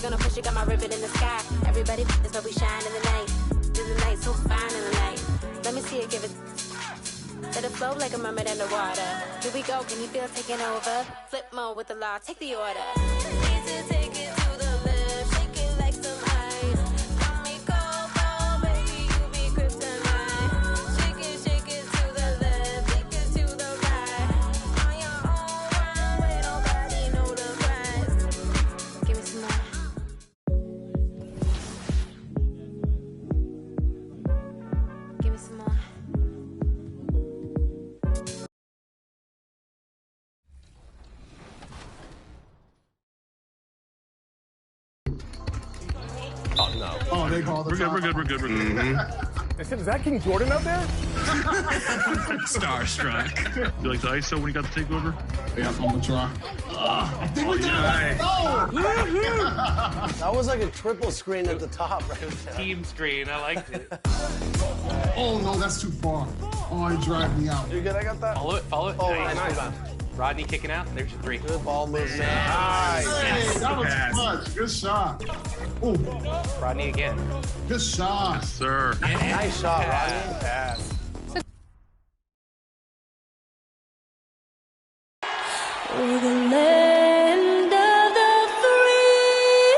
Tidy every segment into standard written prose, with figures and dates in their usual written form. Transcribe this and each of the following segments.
gonna push it, got my ribbon in the sky. Everybody is but we shine in the night. Do the night so fine in the night. Let me see it, give it. Let it flow like a mermaid underwater. Here we go, can you feel taking over? Flip mode with the law, take the order. Easy to take it to the left, shake it like some ice. Call me Coco, baby, you be kryptonite. Shake it to the left, take it to the right. On your own runway, nobody know the price. Give me some more. Give me some more. Oh, no. Oh, they called the We're good. I said, is that King Jordan out there? Starstruck. You like the ISO when you got the takeover? Yeah, I'm gonna try. I think we did it. That was like a triple screen at the top right there. Team screen, I liked it. Oh, no, that's too far. Oh, it drive me out. You good? I got that? Follow it. Oh, Nice. nice. Rodney kicking out. There's your 3. Good ball movement. Hey, Nice. that was Pass. clutch. Good shot. Oh, Rodney again. good shot. Sir. Nice shot, Rodney. Pass. We're the land of the free.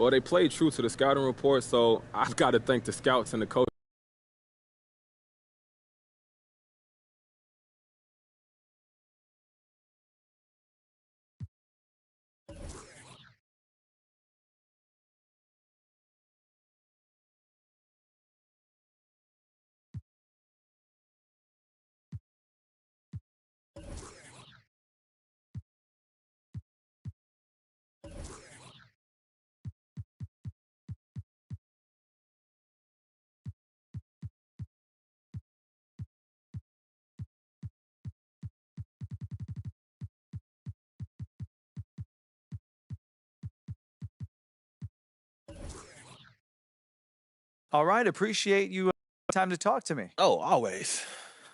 Well, they played true to the scouting report, so I've got to thank the scouts and the coach. All right, appreciate you time to talk to me. Oh, always.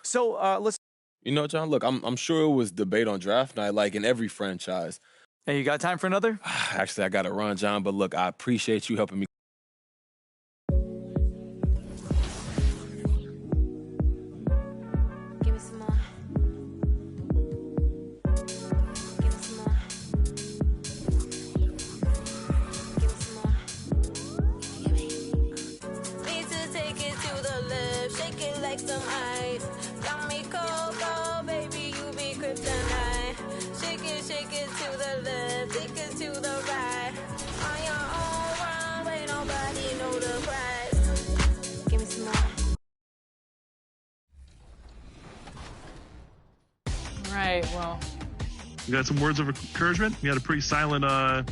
So let's. You know, John, look, I'm sure it was debate on draft night, like in every franchise. Hey, you got time for another? Actually, I got to run, John, but look, I appreciate you helping me. Give me some more. Give me some more. Give me some more. Give me. Need to take it to the left, shake it like some ice. Got me cold, cold, baby, you be kryptonite. Shake it to the left, take it to the right. On your own run, ain't nobody know the price. Give me some more. Right, well, You got some words of encouragement? We had a pretty silent halftime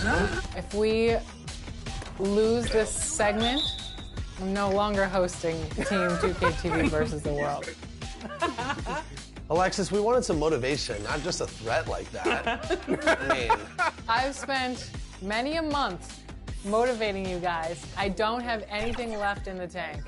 there. if we lose this segment, I'm no longer hosting Team 2K TV versus the world. Alexis, we wanted some motivation, not just a threat like that. I mean, I've spent many a month motivating you guys. I don't have anything left in the tank.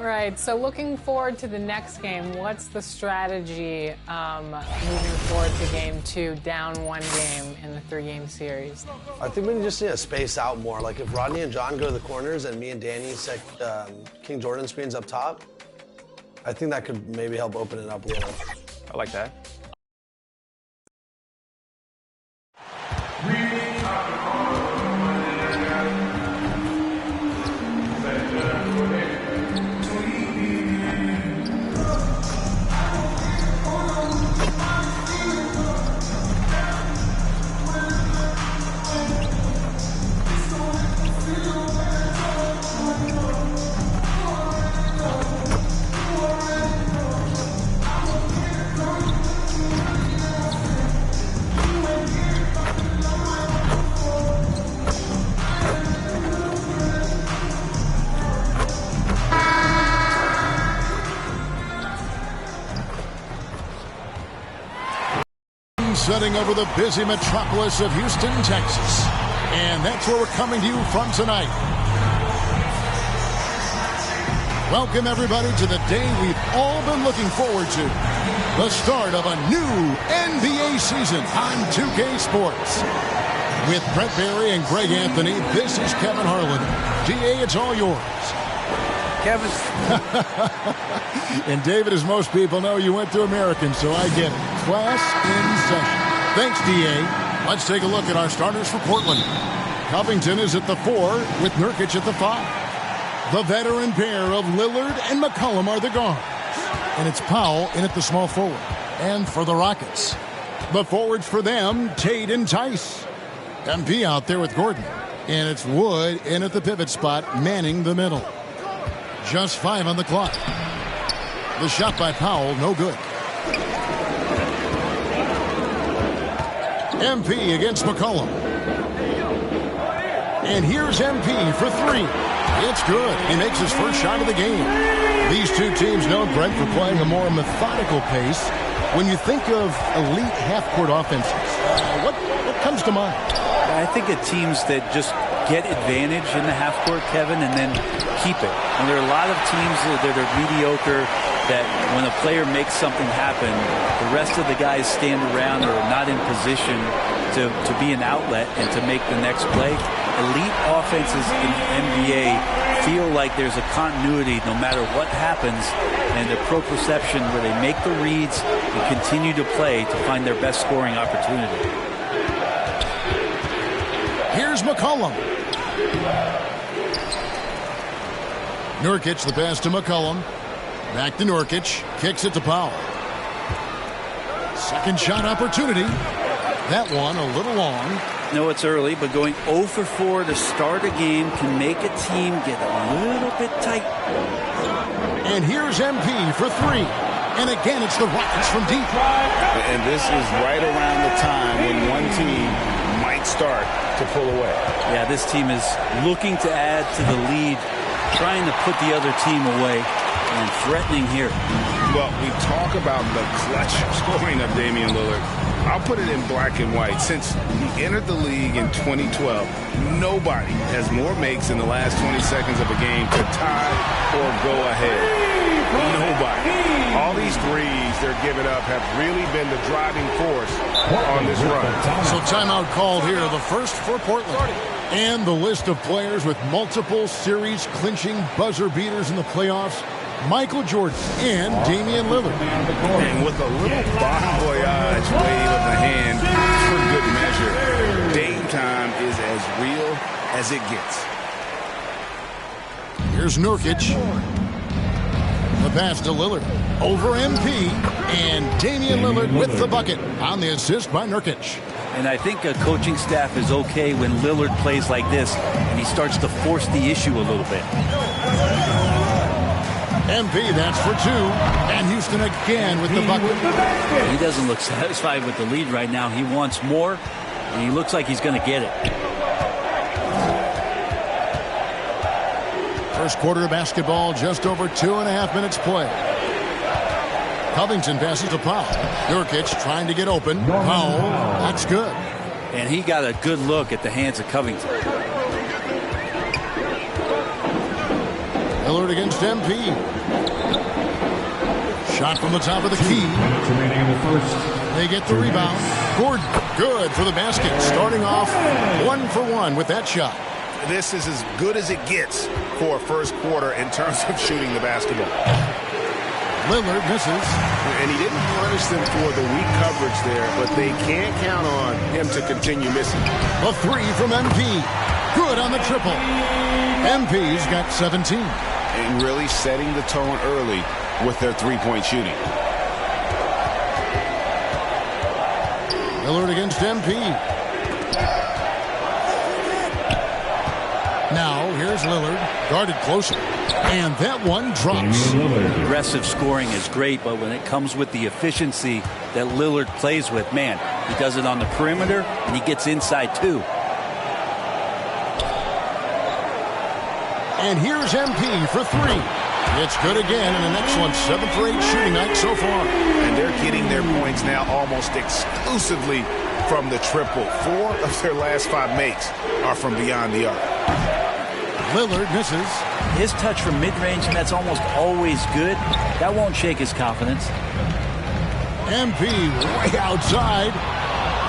right, so looking forward to the next game. What's the strategy moving forward to game 2, down 1 game in the 3-game series? I think we just need to space out more. Like if Rodney and John go to the corners and me and Danny set King Jordan screens up top, I think that could maybe help open it up a little. I like that. Setting over the busy metropolis of Houston, Texas. And that's where we're coming to you from tonight. Welcome, everybody, to the day we've all been looking forward to. The start of a new NBA season on 2K Sports. With Brett Barry and Greg Anthony, this is Kevin Harlan. DA, it's all yours. Kevin. And David, as most people know, you went to American, so I get it. Class in session. Thanks, DA. Let's take a look at our starters for Portland. Covington is at the 4 with Nurkic at the 5. The veteran pair of Lillard and McCollum are the guards. And it's Powell in at the small forward. And for the Rockets, the forwards for them, Tate and Tice. MP out there with Gordon. And it's Wood in at the pivot spot, manning the middle. Just 5 on the clock. The shot by Powell, no good. MP against McCollum. And here's MP for 3. It's good. He makes his first shot of the game. These two teams know Brent for playing a more methodical pace. When you think of elite half-court offenses, what comes to mind? I think of teams that just get advantage in the half-court, Kevin, and then keep it. And there are a lot of teams that are mediocre, that when a player makes something happen, the rest of the guys stand around or are not in position to be an outlet and to make the next play. Elite offenses in the NBA feel like there's a continuity no matter what happens, and a proprioception where they make the reads and continue to play to find their best scoring opportunity. Here's McCollum. Nurkic, the pass to McCollum. Back to Nurkic. Kicks it to Powell. Second shot opportunity. That one a little long. No, it's early, but going 0 for 4 to start a game can make a team get a little bit tight. And here's MP for 3. And again, it's the Rockets from deep. And this is right around the time when one team might start to pull away. Yeah, this team is looking to add to the lead, trying to put the other team away, and threatening here. Well, we talk about the clutch scoring of Damian Lillard. I'll put it in black and white. Since he entered the league in 2012, nobody has more makes in the last 20 seconds of a game to tie or go ahead. Nobody. All these threes they're giving up have really been the driving force on this run. So timeout called here, the first for Portland. And the list of players with multiple series-clinching buzzer beaters in the playoffs: Michael Jordan and Damian Lillard. And with a little bon voyage wave of the hand for good measure, Dame time is as real as it gets. Here's Nurkic. The pass to Lillard. Over MP. And Damian Lillard with the bucket on the assist by Nurkic. And I think a coaching staff is okay when Lillard plays like this and he starts to force the issue a little bit. MP, that's for 2. And Houston again with the bucket. He doesn't look satisfied with the lead right now. He wants more, and he looks like he's going to get it. First quarter of basketball, just over 2.5 minutes play. Covington passes to Powell. Nurkic trying to get open. Powell, that's good. And he got a good look at the hands of Covington. Lillard against MP. Shot from the top of the key. Remaining in the first. They get the rebound. Gordon, good for the basket. Starting off 1 for 1 with that shot. This is as good as it gets for a first quarter in terms of shooting the basketball. Lillard misses. And he didn't punish them for the weak coverage there, but they can't count on him to continue missing. A 3 from MP. Good on the triple. MP's got 17. And really setting the tone early with their three-point shooting. Lillard against MP. Now, here's Lillard, guarded closer. And that one drops. Aggressive scoring is great, but when it comes with the efficiency that Lillard plays with, man, he does it on the perimeter, and he gets inside, too. And here's MP for 3. It's good again, and an excellent 7 for 8 shooting night so far. And they're getting their points now almost exclusively from the triple. 4 of their last 5 makes are from beyond the arc. Lillard misses. His touch from mid-range, and that's almost always good. That won't shake his confidence. MP way outside.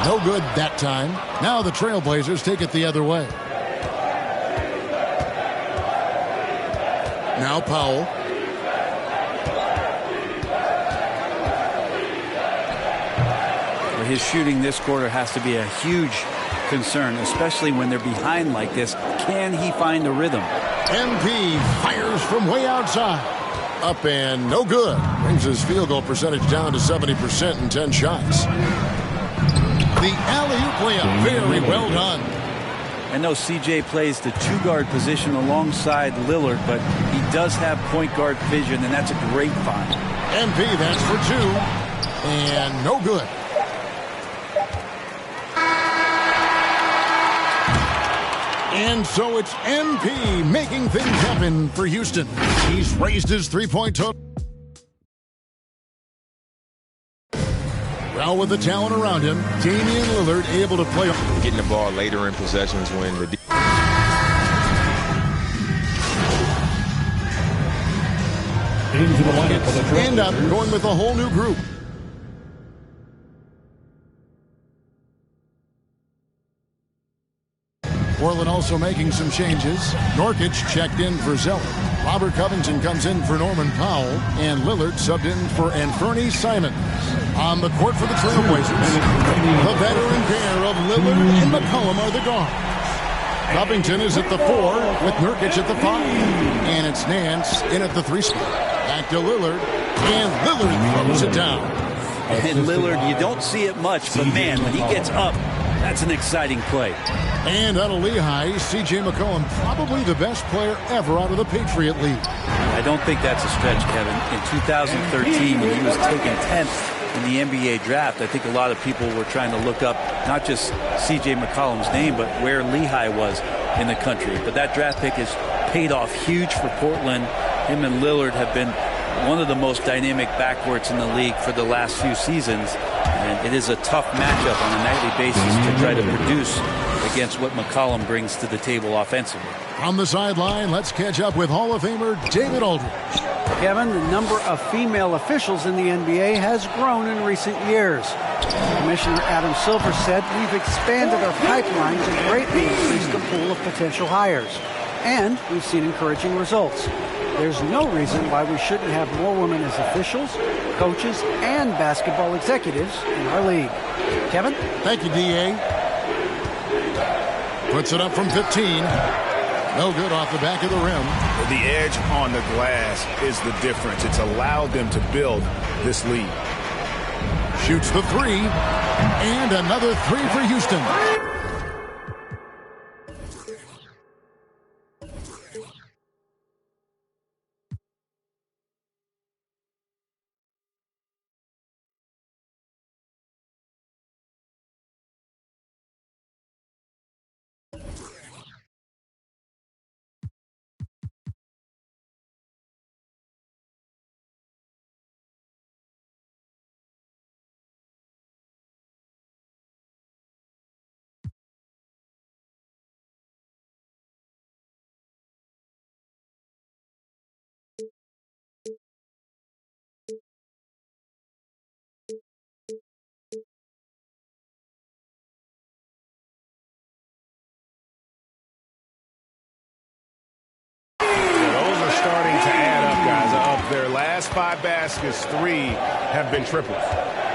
No good that time. Now the Trailblazers take it the other way. Now Powell. His shooting this quarter has to be a huge concern, especially when they're behind like this. Can he find the rhythm? MP fires from way outside. Up and no good. Brings his field goal percentage down to 70% in 10 shots. The alley-oop layup, very well done. I know CJ plays the 2-guard position alongside Lillard, but he does have point guard vision, and that's a great find. MP, that's for 2. And no good. And so it's MP making things happen for Houston. He's raised his 3-point total. Well, with the talent around him, Damian Lillard able to play. Getting the ball later in possessions when the Into the lineup for the end up going with a whole new group. Portland also making some changes. Nurkic checked in for Zeller. Robert Covington comes in for Norman Powell. And Lillard subbed in for Anthony Simons. On the court for the Trailblazers, the veteran pair of Lillard and McCollum are the guards. Covington is at the 4 with Nurkic at the 5. And it's Nance in at the 3 spot. Back to Lillard. And Lillard throws it down. And Lillard, you don't see it much, but man, when he gets up, that's an exciting play. And out of Lehigh, C.J. McCollum, probably the best player ever out of the Patriot League. I don't think that's a stretch, Kevin. In 2013, when he was taken 10th in the NBA draft, I think a lot of people were trying to look up not just C.J. McCollum's name, but where Lehigh was in the country. But that draft pick has paid off huge for Portland. Him and Lillard have been one of the most dynamic backcourts in the league for the last few seasons. And it is a tough matchup on a nightly basis to try to produce against what McCollum brings to the table offensively. On the sideline, let's catch up with Hall of Famer David Aldridge. Kevin, the number of female officials in the NBA has grown in recent years. Commissioner Adam Silver said, "We've expanded our pipeline to greatly increase the pool of potential hires. And we've seen encouraging results. There's no reason why we shouldn't have more women as officials, coaches, and basketball executives in our league." Kevin? Thank you, D.A. Puts it up from 15. No good off the back of the rim. The edge on the glass is the difference. It's allowed them to build this lead. Shoots the 3. And another 3 for Houston. 5 baskets, 3 have been triples.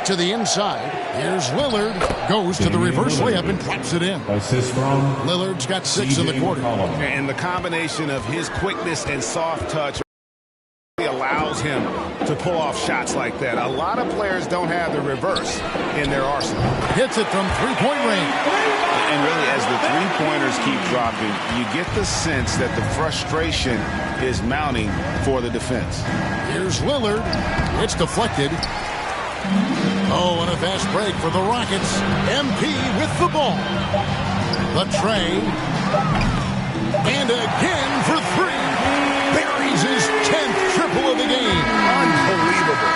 To the inside, here's Lillard. Goes to the reverse layup and drops it in. Assist from Lillard's got 6 in the quarter. And the combination of his quickness and soft touch allows him to pull off shots like that. A lot of players don't have the reverse in their arsenal. Hits it from three-point range. And really, as the three-pointers keep dropping, you get the sense that the frustration is mounting for the defense. Here's Lillard. It's deflected. Oh, and a fast break for the Rockets. MP with the ball. The tray. And again for 3. Buries his 10th triple of the game. Unbelievable.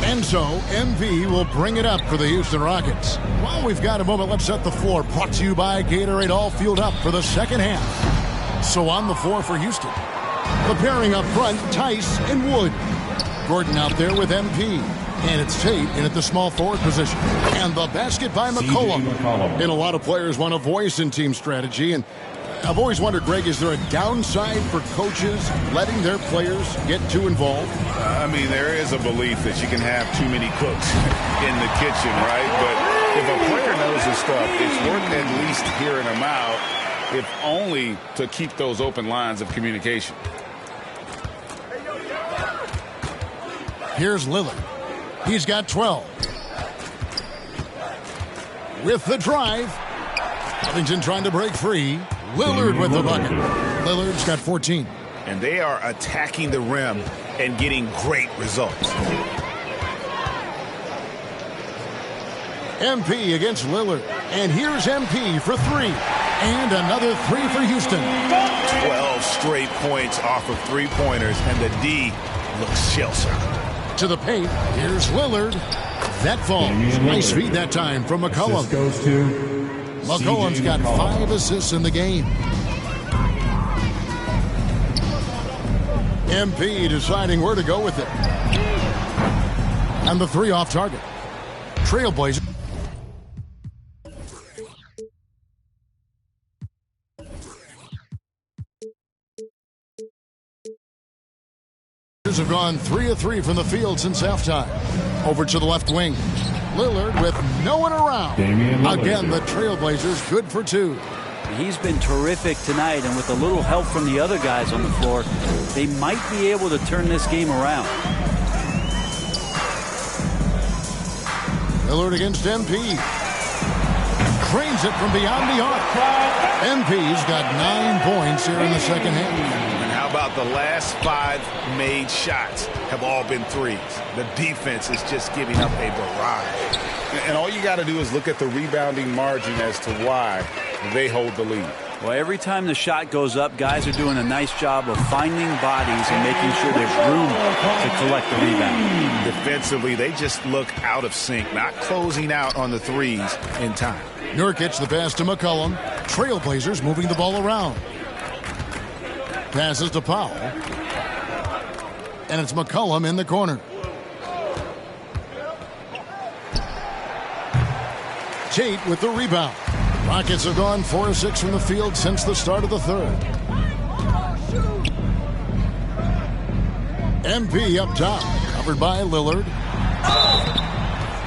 And so, MP will bring it up for the Houston Rockets. While we've got a moment, let's set the floor. Brought to you by Gatorade, all fueled up for the second half. So on the floor for Houston. The pairing up front, Tice and Wood. Gordon out there with MP. And it's Tate in at the small forward position. And the basket by McCollum. And a lot of players want a voice in team strategy. And I've always wondered, Greg, is there a downside for coaches letting their players get too involved? I mean, there is a belief that you can have too many cooks in the kitchen, right? But if a player knows his stuff, it's worth at least hearing them out, if only to keep those open lines of communication. Here's Lillard. He's got 12. With the drive. Covington trying to break free. Lillard with the bucket. Lillard's got 14. And they are attacking the rim and getting great results. MP against Lillard. And here's MP for 3. And another 3 for Houston. 12 straight points off of three-pointers, and the D looks shell-shocked. To the paint. Here's Lillard. That falls. Nice feed that time from McCollum. Assist goes to McCollum's got 5 assists in the game. MP deciding where to go with it. And the 3 off target. Trailblazers have gone 3 of 3 from the field since halftime. Over to the left wing. Lillard with no one around. Again, the Trailblazers good for 2. He's been terrific tonight, and with a little help from the other guys on the floor, they might be able to turn this game around. Lillard against MP. Trains it from beyond the arc. MP's got 9 points here in the second half. How about the last 5 made shots have all been threes? The defense is just giving up a barrage. And all you got to do is look at the rebounding margin as to why they hold the lead. Well, every time the shot goes up, guys are doing a nice job of finding bodies and making sure there's room to collect the rebound. Defensively, they just look out of sync, not closing out on the threes in time. Nurkic the pass to McCollum. Trailblazers moving the ball around. Passes to Powell. And it's McCollum in the corner. Tate with the rebound. Rockets have gone 4 of 6 from the field since the start of the third. MP up top. Covered by Lillard.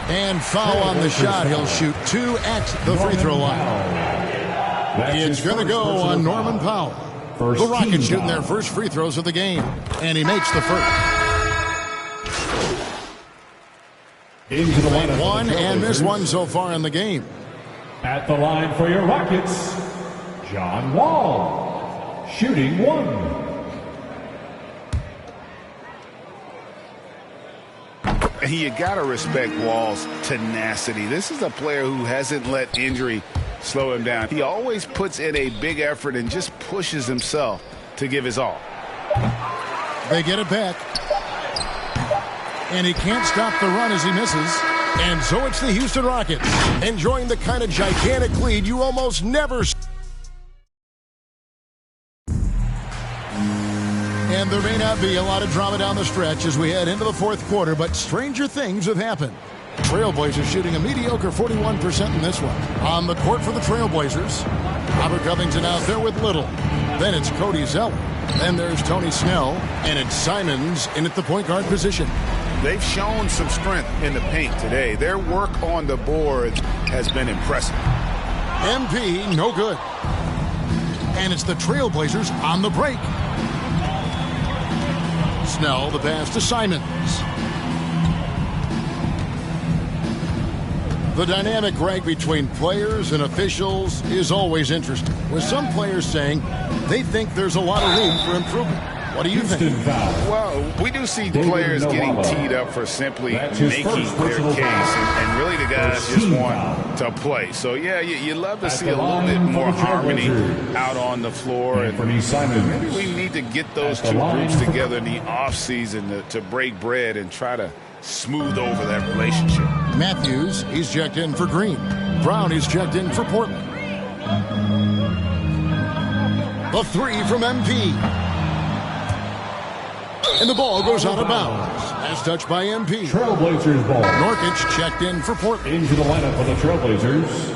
And foul on the shot. He'll shoot 2 at the free throw line. It's going to go on Norman Powell. The Rockets shooting their first free throws of the game. And he makes the first. Into the line. One and missed one so far in the game. At the line for your Rockets, John Wall, shooting 1. You got to respect Wall's tenacity. This is a player who hasn't let injury slow him down. He always puts in a big effort and just pushes himself to give his all. They get it back. And he can't stop the run as he misses. And so it's the Houston Rockets enjoying the kind of gigantic lead you almost never see. And there may not be a lot of drama down the stretch as we head into the fourth quarter, but stranger things have happened. Trailblazers shooting a mediocre 41% in this one. On the court for the Trailblazers, Robert Covington out there with Little. Then it's Cody Zeller. Then there's Tony Snell. And it's Simons in at the point guard position. They've shown some strength in the paint today. Their work on the boards has been impressive. MP, no good. And it's the Trailblazers on the break. Snell, the pass to Simons. The dynamic rank between players and officials is always interesting, with some players saying they think there's a lot of room for improvement. What do you think? Well, we do see players getting teed up for simply making their case, and really the guys just want to play. So, yeah, you love to see a little bit more harmony out on the floor. And maybe we need to get those two groups together in the offseason to break bread and try to smooth over that relationship. Matthews, he's checked in for Green. Brown, he's checked in for Portland. The three from MP. And the ball goes out of bounds. As touched by MP. Trailblazers ball. Nurkic checked in for Portland. Into the lineup for the Trailblazers.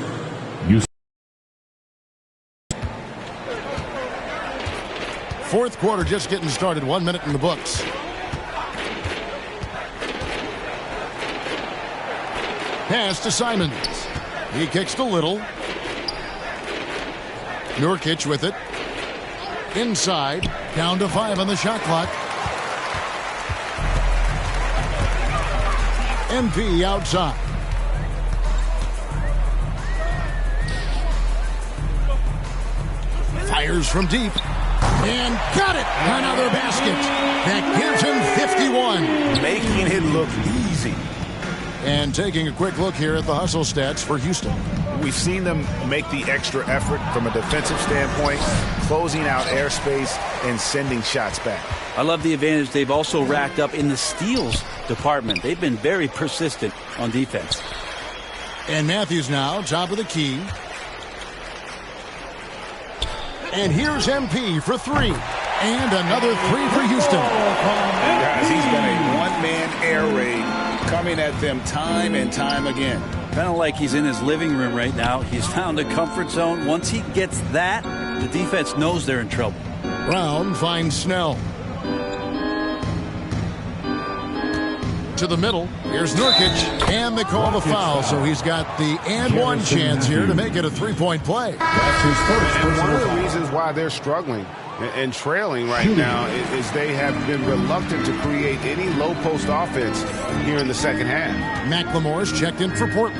Fourth quarter just getting started. 1 minute in the books. Pass to Simons. He kicks to Little. Nurkic with it. Inside. Down to 5 on the shot clock. MP outside. Fires from deep. And got it. Another basket. That gives him 51. Making it look easy. And taking a quick look here at the hustle stats for Houston. We've seen them make the extra effort from a defensive standpoint, closing out airspace and sending shots back. I love the advantage they've also racked up in the steals department. They've been very persistent on defense. And Matthews now, top of the key. And here's MP for three. And another three for Houston. Guys, he's been a one-man air raid coming at them time and time again. Kind of like he's in his living room right now. He's found a comfort zone. Once he gets that, the defense knows they're in trouble. Brown finds Snell. To the middle. Here's Nurkic. And they call the foul, so he's got the and one chance here to make it a three-point play. That's his first. And one of the reasons why they're struggling and trailing right now is they have been reluctant to create any low-post offense here in the second half. McLemore's checked in for Portland.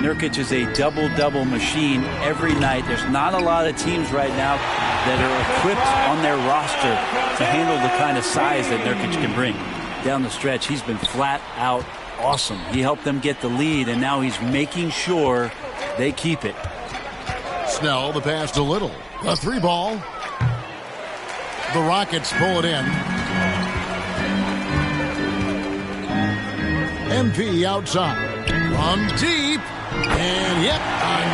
Nurkic is a double-double machine every night. There's not a lot of teams right now that are equipped on their roster to handle the kind of size that Nurkic can bring. Down the stretch, he's been flat out awesome. He helped them get the lead, and now he's making sure they keep it. Snell, the pass to Little. A three ball. The Rockets pull it in. MP outside. From deep. And yep,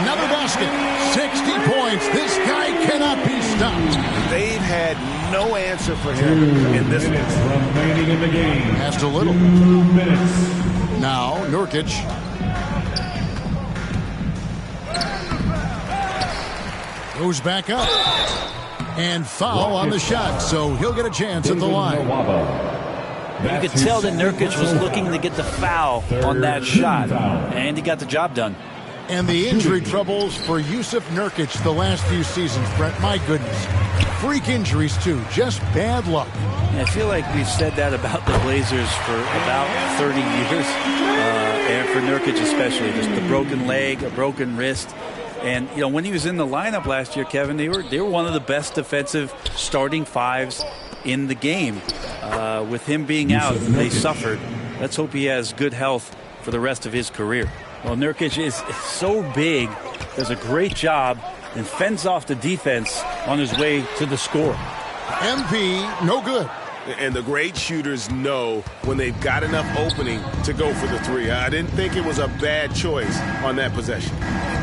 another basket. 60 points. This guy cannot be stopped. They've had no answer for him in this one. Remaining in the game. Pass to Little. 2 minutes. Now, Nurkic. Goes back up. And foul on the shot, so he'll get a chance at the line. You could tell that Nurkic was looking to get the foul on that shot, and he got the job done. And the injury troubles for Jusuf Nurkic the last few seasons, Brent. My goodness. Freak injuries, too. Just bad luck. I feel like we've said that about the Blazers for about 30 years, and for Nurkic especially. Just a broken leg, a broken wrist. And, you know, when he was in the lineup last year, Kevin, they were one of the best defensive starting fives in the game. With him being out, they suffered. Let's hope he has good health for the rest of his career. Well, Nurkic is so big, does a great job, and fends off the defense on his way to the score. MP, no good. And the great shooters know when they've got enough opening to go for the three. I didn't think it was a bad choice on that possession.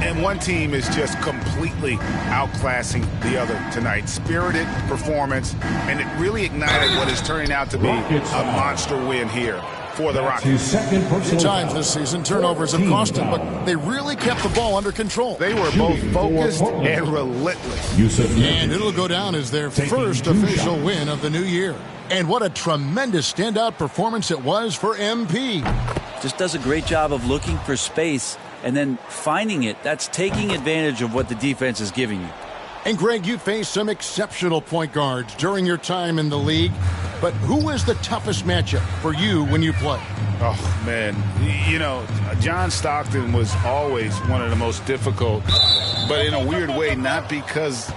And one team is just completely outclassing the other tonight. Spirited performance, and it really ignited what is turning out to be a monster win here. for the His Rockets. second A few personal times foul. this season, turnovers have cost them, but they really kept the ball under control. They were both focused and relentless. And it'll go down as their first official win of the new year. And what a tremendous standout performance it was for MP. Just does a great job of looking for space and then finding it. That's taking advantage of what the defense is giving you. And Greg, you faced some exceptional point guards during your time in the league. But who was the toughest matchup for you when you played? Oh, man. You know, John Stockton was always one of the most difficult, but in a weird way, not because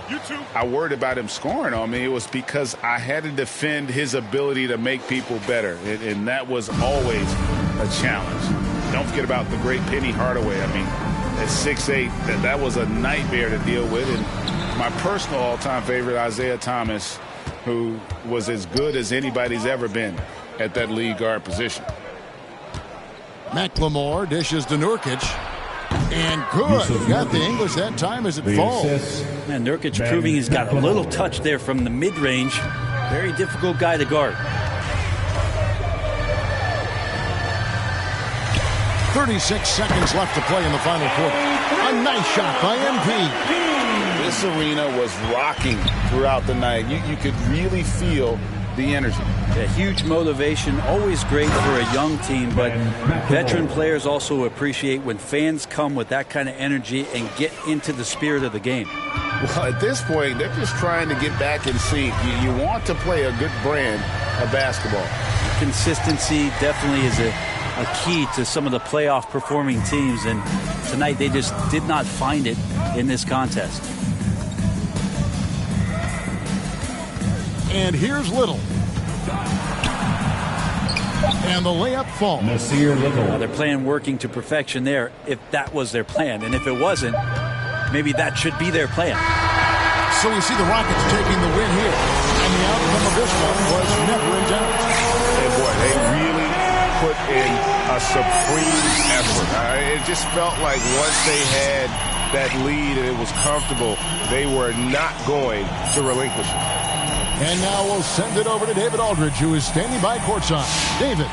I worried about him scoring on me. It was because I had to defend his ability to make people better, and that was always a challenge. Don't forget about the great Penny Hardaway. I mean, at 6'8", that was a nightmare to deal with. And my personal all-time favorite, Isaiah Thomas, who was as good as anybody's ever been at that lead guard position. McLemore dishes to Nurkic. And good. Got the English that time as it falls. And Nurkic proving he's got a little touch there from the mid-range. Very difficult guy to guard. 36 seconds left to play in the final quarter. A nice shot by MP. This arena was rocking throughout the night. You could really feel the energy. A huge motivation, always great for a young team, but veteran players also appreciate when fans come with that kind of energy and get into the spirit of the game. Well, at this point, they're just trying to get back in sync. You want to play a good brand of basketball. Consistency definitely is a key to some of the playoff performing teams, and tonight they just did not find it in this contest. And here's Little. And the layup falls. Now they're playing working to perfection there, if that was their plan. And if it wasn't, maybe that should be their plan. So we see the Rockets taking the win here. And the outcome of this one was never in doubt. And boy, they really put in a supreme effort. It just felt like once they had that lead and it was comfortable, they were not going to relinquish it. And now we'll send it over to David Aldridge, who is standing by courtside. David.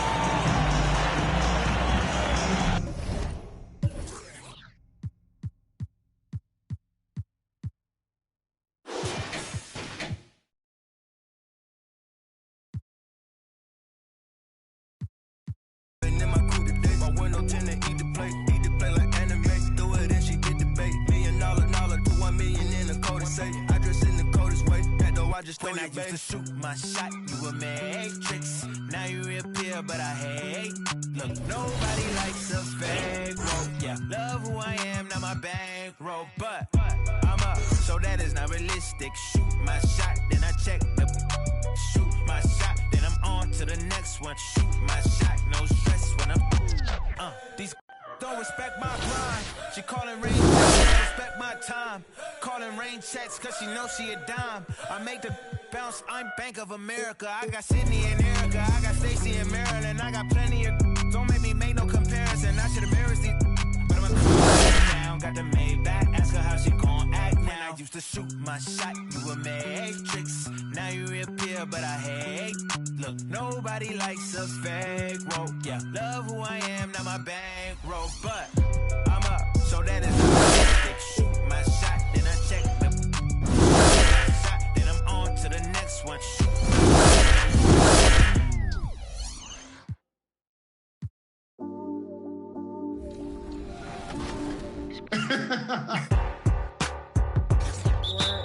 When I used to shoot my shot, you a matrix. Now you reappear, but I hate. Look, nobody likes a fake rope. Yeah, love who I am, not my bankroll. But I'm up, so that is not realistic. Shoot my shot, then I check the. Shoot my shot, then I'm on to the next one. Shoot my shot, no stress when I'm. These don't respect my grind. She calling rain checks, don't respect my time. Calling rain checks, cause she knows she a dime. I make the bounce, I'm Bank of America. I got Sydney and Erica, I got Stacy and Maryland. I got plenty of. Don't make me make no comparison. I should embarrass these. But I'm down, got the Maybach. Ask her how she gon' act now. When I used to shoot my shot, you a matrix. Now you reappear, but I hate. Look, nobody likes a fake rope. Yeah, love who I am, not my bankroll. But I'm up, so that is realistic. Shoot my shot, then I check the. Shot, then I'm on to the next one. Shoot.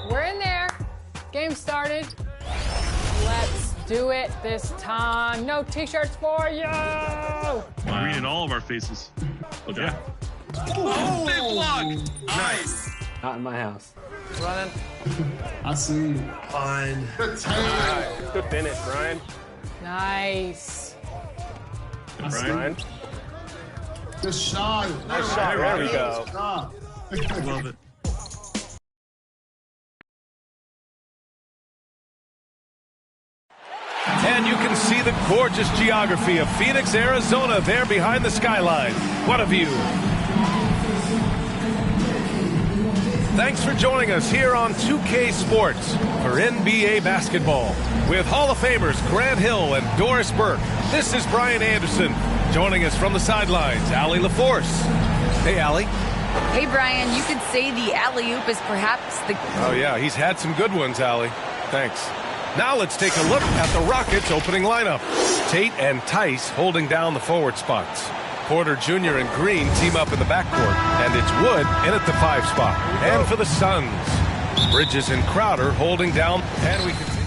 We're in there. Game started. Let's do it this time. No t-shirts for you. Green in all of our faces. Okay. Yeah. Oh, big block. Nice. Not in my house. Running. I see. Fine. Good time. Good finish, Brian. Nice. Brian. Good shot. Nice shot. There we go. Love it. And you can see the gorgeous geography of Phoenix, Arizona there behind the skyline. What a view. Thanks for joining us here on 2K Sports for NBA basketball. With Hall of Famers Grant Hill and Doris Burke, this is Brian Anderson. Joining us from the sidelines, Allie LaForce. Hey, Allie. Hey, Brian. You could say the alley-oop is perhaps the... Oh, yeah. He's had some good ones, Allie. Thanks. Now let's take a look at the Rockets' opening lineup. Tate and Tice holding down the forward spots. Porter Jr. and Green team up in the backcourt, and it's Wood in at the 5 spot. And for the Suns, Bridges and Crowder holding down, and we continue.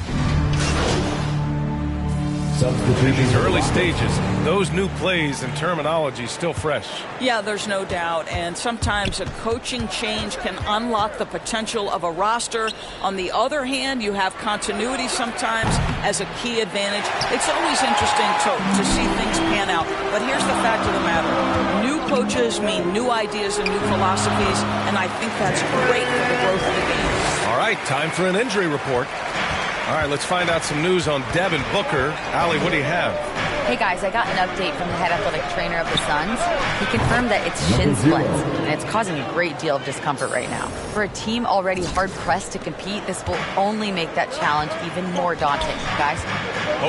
In these early stages, those new plays and terminology still fresh. Yeah, there's no doubt. And sometimes a coaching change can unlock the potential of a roster. On the other hand, you have continuity sometimes as a key advantage. It's always interesting to see things pan out. But here's the fact of the matter. New coaches mean new ideas and new philosophies, and I think that's great for the growth of the game. All right, time for an injury report. All right, let's find out some news on Devin Booker. Allie, what do you have? Hey, guys, I got an update from the head athletic trainer of the Suns. He confirmed that it's shin splints, and it's causing a great deal of discomfort right now. For a team already hard-pressed to compete, this will only make that challenge even more daunting, guys.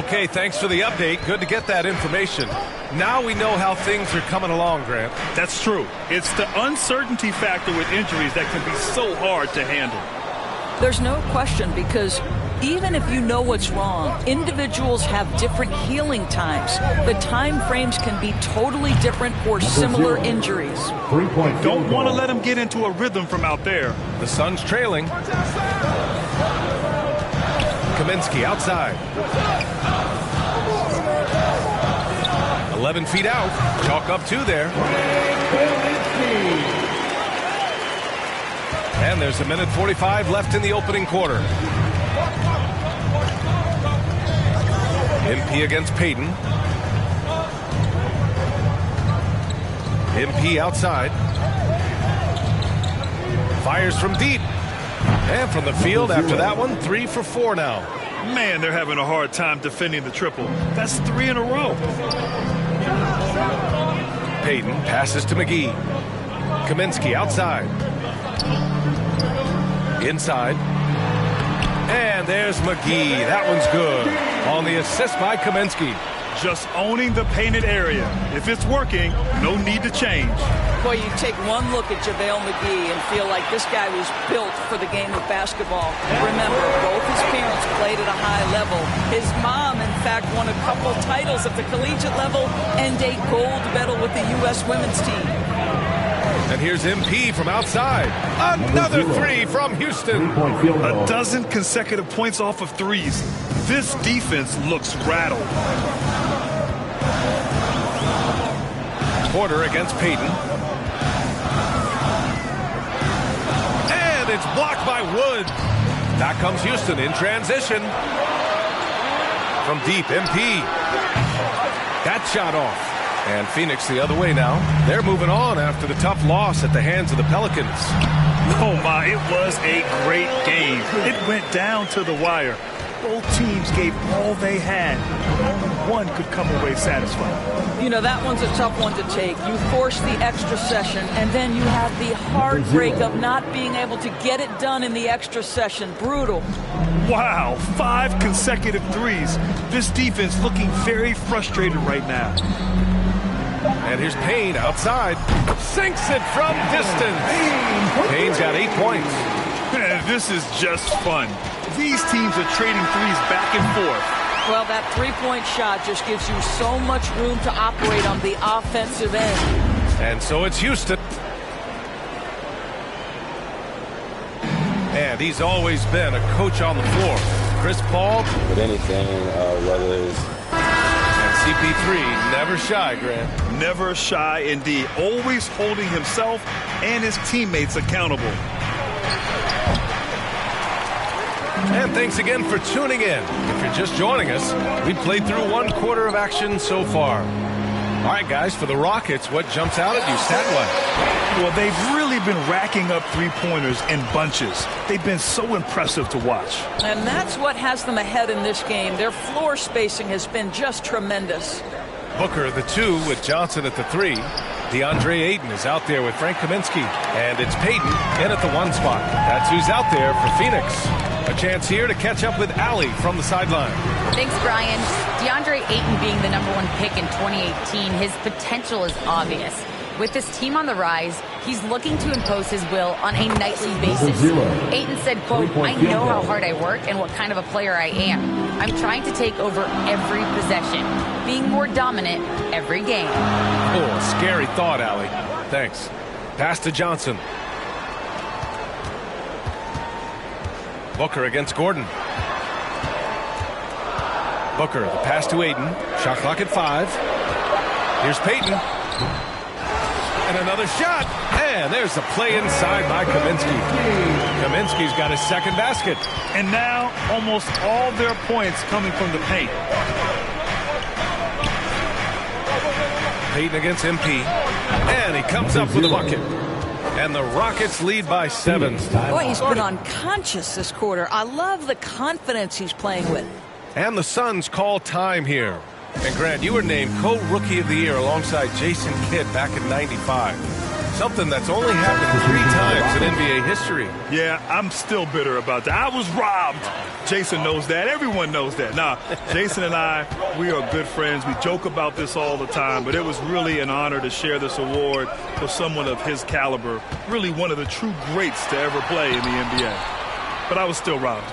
Okay, thanks for the update. Good to get that information. Now we know how things are coming along, Grant. That's true. It's the uncertainty factor with injuries that can be so hard to handle. There's no question, because even if you know what's wrong, individuals have different healing times. The time frames can be totally different for similar injuries. Don't want to let them get into a rhythm from out there. The Suns trailing. Kaminsky outside. 11 feet out. Chalk up 2 there. And there's a minute 45 left in the opening quarter. MP against Payton. MP outside. Fires from deep. And from the field after that one, 3 for 4 now. Man, they're having a hard time defending the triple. That's 3 in a row. Payton passes to McGee. Kaminsky outside. Inside. And there's McGee. That one's good. On the assist by Kaminsky. Just owning the painted area. If it's working, no need to change. Boy, you take one look at JaVale McGee and feel like this guy was built for the game of basketball. Remember, both his parents played at a high level. His mom, in fact, won a couple titles at the collegiate level and a gold medal with the U.S. women's team. And here's MP from outside. Another 3 from Houston. A dozen consecutive points off of threes. This defense looks rattled. Porter against Payton. And it's blocked by Wood. Back comes Houston in transition. From deep, MP. That shot off. And Phoenix the other way now. They're moving on after the tough loss at the hands of the Pelicans. Oh my, it was a great game. It went down to the wire. Both teams gave all they had. Only one could come away satisfied. You know, that one's a tough one to take. You force the extra session, and then you have the heartbreak of not being able to get it done in the extra session. Brutal. Wow, 5 consecutive threes. This defense looking very frustrated right now. And here's Payne outside. Sinks it from distance. Payne's got 8 points. Man, this is just fun. These teams are trading threes back and forth. Well, that three-point shot just gives you so much room to operate on the offensive end. And so it's Houston. And he's always been a coach on the floor. Chris Paul. But anything, whether it's... And CP3, never shy, Grant. Never shy indeed. Always holding himself and his teammates accountable. And thanks again for tuning in. If you're just joining us, we played through 1 quarter of action so far. All right, guys, for the Rockets, what jumps out at you stat-wise? Well, they've really been racking up three-pointers in bunches. They've been so impressive to watch. And that's what has them ahead in this game. Their floor spacing has been just tremendous. Booker, the 2, with Johnson at the 3. DeAndre Ayton is out there with Frank Kaminsky, and it's Payton in at the 1 spot. That's who's out there for Phoenix. A chance here to catch up with Allie from the sideline. Thanks, Brian. DeAndre Ayton being the #1 pick in 2018, his potential is obvious. With this team on the rise, he's looking to impose his will on a nightly basis. Ayton said, quote, "I know how hard I work and what kind of a player I am. I'm trying to take over every possession, being more dominant every game." Oh, scary thought, Allie. Thanks. Pass to Johnson. Booker against Gordon. Booker, the pass to Ayton. Shot clock at 5. Here's Payton. And another shot. And there's the play inside by Kaminsky. Kaminsky's got his second basket. And now almost all their points coming from the paint. Payton against MP. And he comes up with a bucket. And the Rockets lead by 7. Boy, he's been unconscious this quarter. I love the confidence he's playing with. And the Suns call time here. And Grant, you were named co-rookie of the year alongside Jason Kidd back in '95. Something that's only happened 3 times in NBA history. Yeah, I'm still bitter about that. I was robbed. Jason knows that. Everyone knows that. Nah, Jason and I, we are good friends. We joke about this all the time, but it was really an honor to share this award with someone of his caliber. Really one of the true greats to ever play in the NBA. But I was still robbed.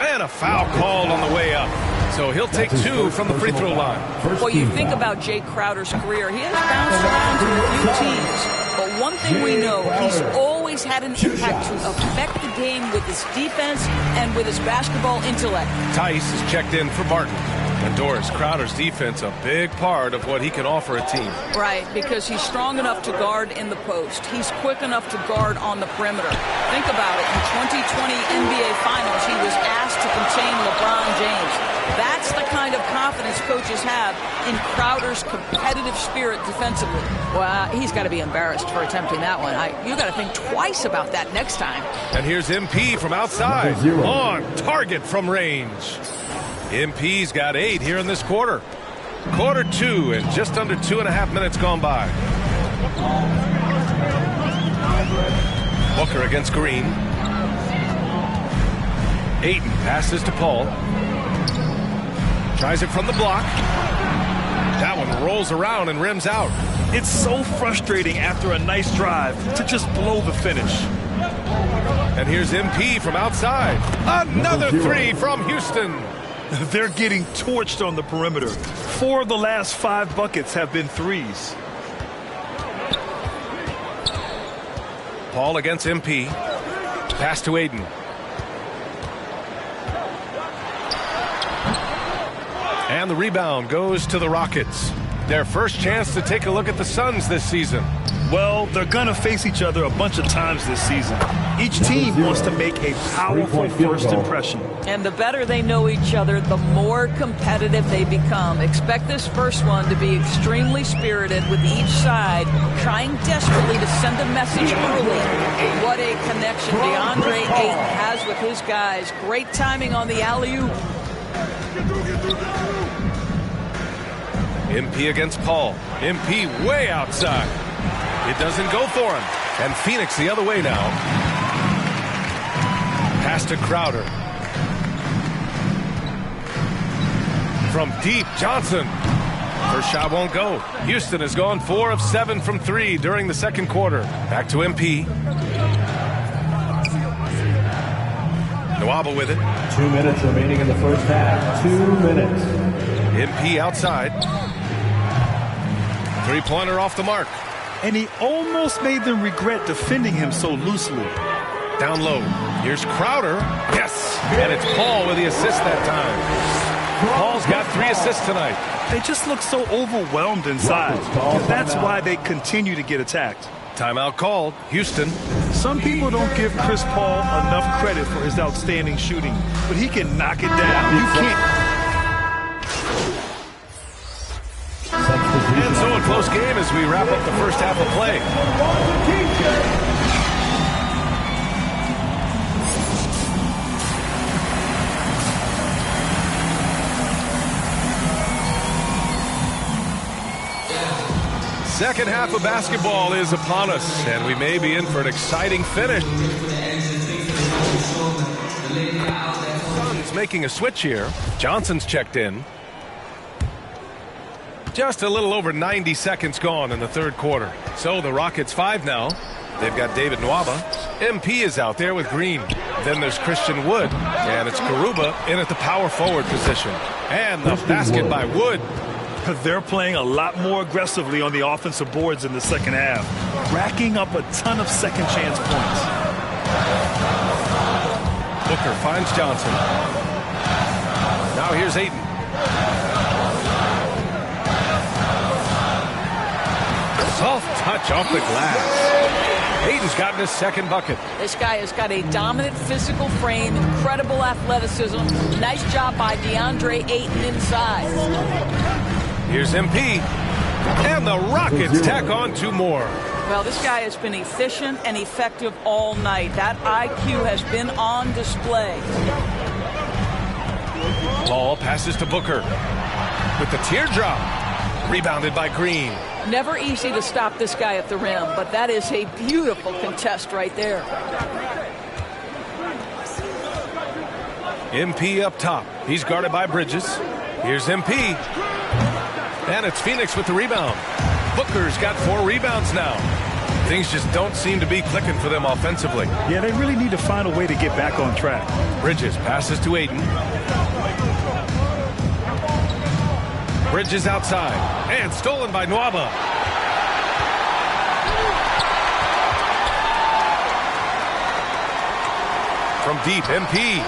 And a foul called on the way up. So he'll take 2 from the free throw line. Well, you think about Jay Crowder's career. He has bounced around to a few teams. But one thing we know, he's always had an impact to affect the game with his defense and with his basketball intellect. Tice is checked in for Martin. And Doris, Crowder's defense a big part of what he can offer a team. Right, because he's strong enough to guard in the post. He's quick enough to guard on the perimeter. Think about it. In 2020 NBA Finals, he was asked to contain LeBron James. That's the kind of confidence coaches have in Crowder's competitive spirit defensively. Well, he's got to be embarrassed for attempting that one. You got to think twice about that next time. And here's MP from outside. On target from range. MP's got 8 here in this quarter. Quarter 2 and just under 2.5 minutes gone by. Booker against Green. Ayton passes to Paul. Tries it from the block. That one rolls around and rims out. It's so frustrating after a nice drive to just blow the finish. And here's MP from outside. Another 3 from Houston. They're getting torched on the perimeter. 4 of the last 5 buckets have been threes. Paul against MP. Pass to Ayton. And the rebound goes to the Rockets. Their first chance to take a look at the Suns this season. Well, they're going to face each other a bunch of times this season. Each team wants to make a powerful first impression. And the better they know each other, the more competitive they become. Expect this first one to be extremely spirited, with each side trying desperately to send a message early. What a connection DeAndre Ayton has with his guys. Great timing on the alley-oop. MP against Paul. MP way outside. It doesn't go for him. And Phoenix the other way now. Pass to Crowder. From deep, Johnson. First shot won't go. Houston has gone 4 of 7 from 3 during the second quarter. Back to MP. Nwaba with it. 2 minutes remaining in the first half. 2 minutes. MP outside. 3-pointer off the mark. And he almost made them regret defending him so loosely. Down low. Here's Crowder. Yes. And it's Paul with the assist that time. Paul's got 3 assists tonight. They just look so overwhelmed inside. And that's why they continue to get attacked. Timeout called. Houston. Some people don't give Chris Paul enough credit for his outstanding shooting, but he can knock it down. You can't. And so a close game as we wrap up the first half of play. Second half of basketball is upon us, and we may be in for an exciting finish. Suns making a switch here. Johnson's checked in. Just a little over 90 seconds gone in the third quarter. So the Rockets 5 now. They've got David Nwaba. MP is out there with Green. Then there's Christian Wood. And it's Garuba in at the power forward position. And the basket by Wood. They're playing a lot more aggressively on the offensive boards in the second half, racking up a ton of second chance points. Booker finds Johnson. Now here's Ayton. Soft touch off the glass. Ayton's gotten his second bucket. This guy has got a dominant physical frame, incredible athleticism. Nice job by DeAndre Ayton inside. Here's MP. And the Rockets tack on 2 more. Well, this guy has been efficient and effective all night. That IQ has been on display. Ball passes to Booker. With the teardrop. Rebounded by Green. Never easy to stop this guy at the rim, but that is a beautiful contest right there. MP up top. He's guarded by Bridges. Here's MP. And it's Phoenix with the rebound. Booker's got 4 rebounds now. Things just don't seem to be clicking for them offensively. Yeah, they really need to find a way to get back on track. Bridges passes to Ayton. Bridges outside. And stolen by Nwaba. From deep, MP.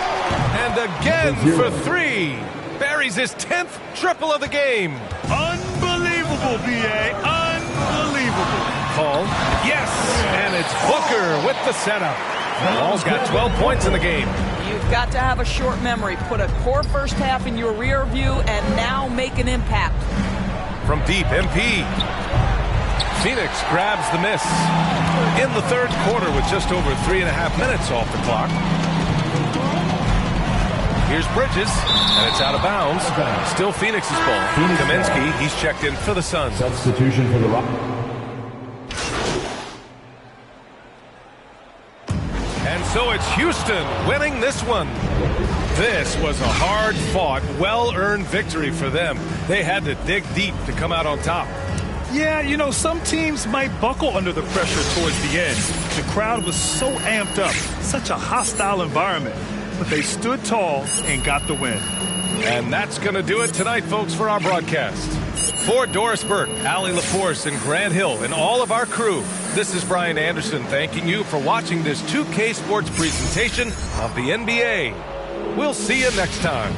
And again for 3. Buries his 10th triple of the game. Unbelievable, B.A. Unbelievable. Call. Yes. And it's Booker with the setup. Ball's got 12 points in the game. You've got to have a short memory. Put a core first half in your rear view and now make an impact. From deep, MP. Phoenix grabs the miss. In the third quarter with just over 3.5 minutes off the clock. Here's Bridges, and it's out of bounds. Still Phoenix's ball. Kaminsky, he's checked in for the Suns. Substitution for the Rockets. And so it's Houston winning this one. This was a hard-fought, well-earned victory for them. They had to dig deep to come out on top. Yeah, you know, some teams might buckle under the pressure towards the end. The crowd was so amped up, such a hostile environment. But they stood tall and got the win. And that's going to do it tonight, folks, for our broadcast. For Doris Burke, Allie LaForce, and Grant Hill, and all of our crew, this is Brian Anderson thanking you for watching this 2K Sports presentation of the NBA. We'll see you next time.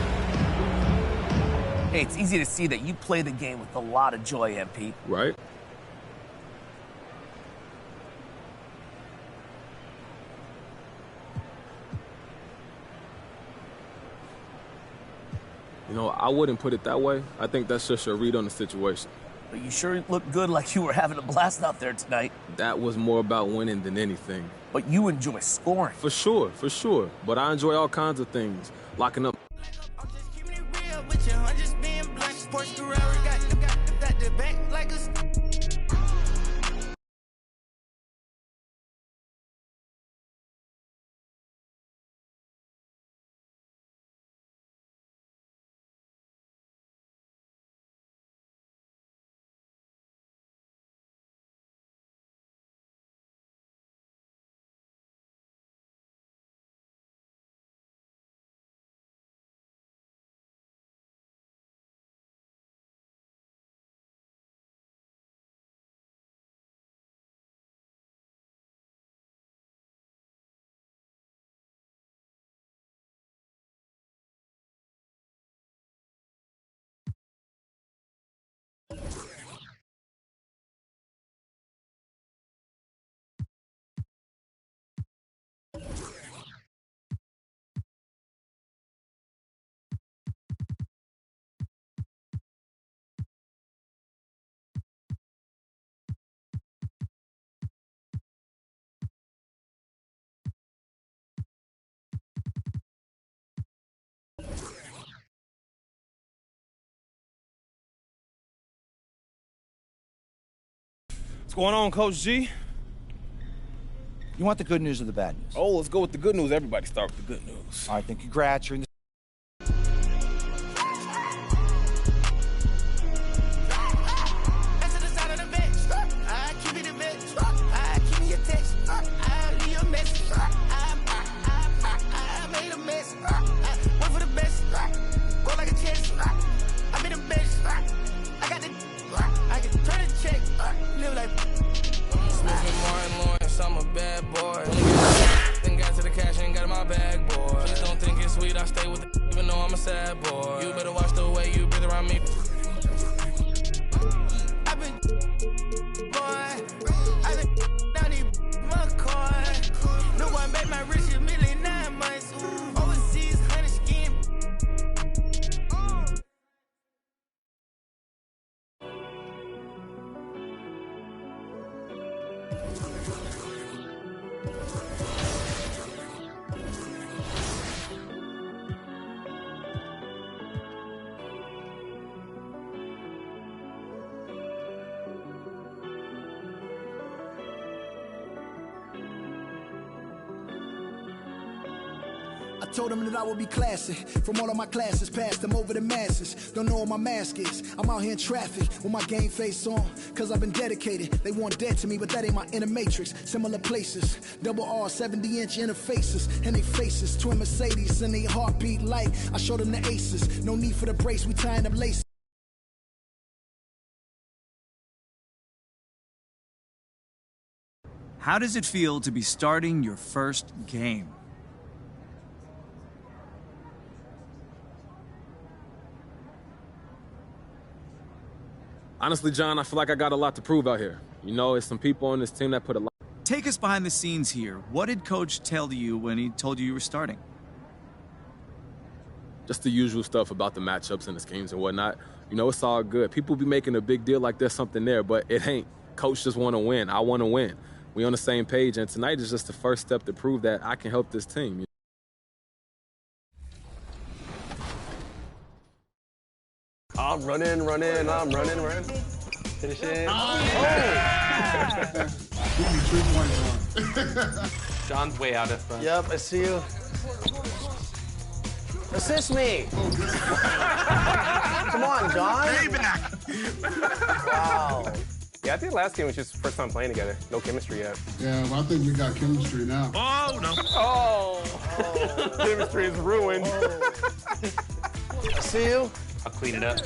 Hey, it's easy to see that you play the game with a lot of joy, MP. Right. You know, I wouldn't put it that way. I think that's just your read on the situation. But you sure looked good, like you were having a blast out there tonight. That was more about winning than anything. But you enjoy scoring. For sure. But I enjoy all kinds of things. Locking up. going on, Coach G? You want the good news or the bad news? Oh, let's go with the good news. Everybody start with the good news. All right, then congrats. You're in the I'm a bad boy. Then got to the cash and got in my bag, boy. Please don't think it's sweet, I stay with the even though I'm a sad boy. You better watch the way you breathe around me. I've been down in my car. No one made my rich a million 9 months. Overseas, 100 skin. I told them that I would be classy. From all of my classes, passed them over the masses. Don't know what my mask is. I'm out here in traffic with my game face on. Cause I've been dedicated. They want dead to me, but that ain't my inner matrix. Similar places. Double R, 70-inch interfaces. And they faces. Twin Mercedes and they heartbeat like I showed them the aces. No need for the brace, we tying up laces. How does it feel to be starting your first game? Honestly, John, I feel like I got a lot to prove out here. You know, it's some people on this team that put a lot. Take us behind the scenes here. What did Coach tell you when he told you were starting? Just the usual stuff about the matchups and the schemes and whatnot. You know, it's all good. People be making a big deal like there's something there, but it ain't. Coach just want to win. I want to win. We on the same page, and tonight is just the first step to prove that I can help this team. I'm running. Finish it. John's way out of front. Yep, I see you. Assist me. Come on, John. Payback. Wow. Yeah, I think last game was just first time playing together. No chemistry yet. Yeah, well, I think we got chemistry now. Oh, no. Oh. Chemistry is ruined. I see you. I'll clean it up.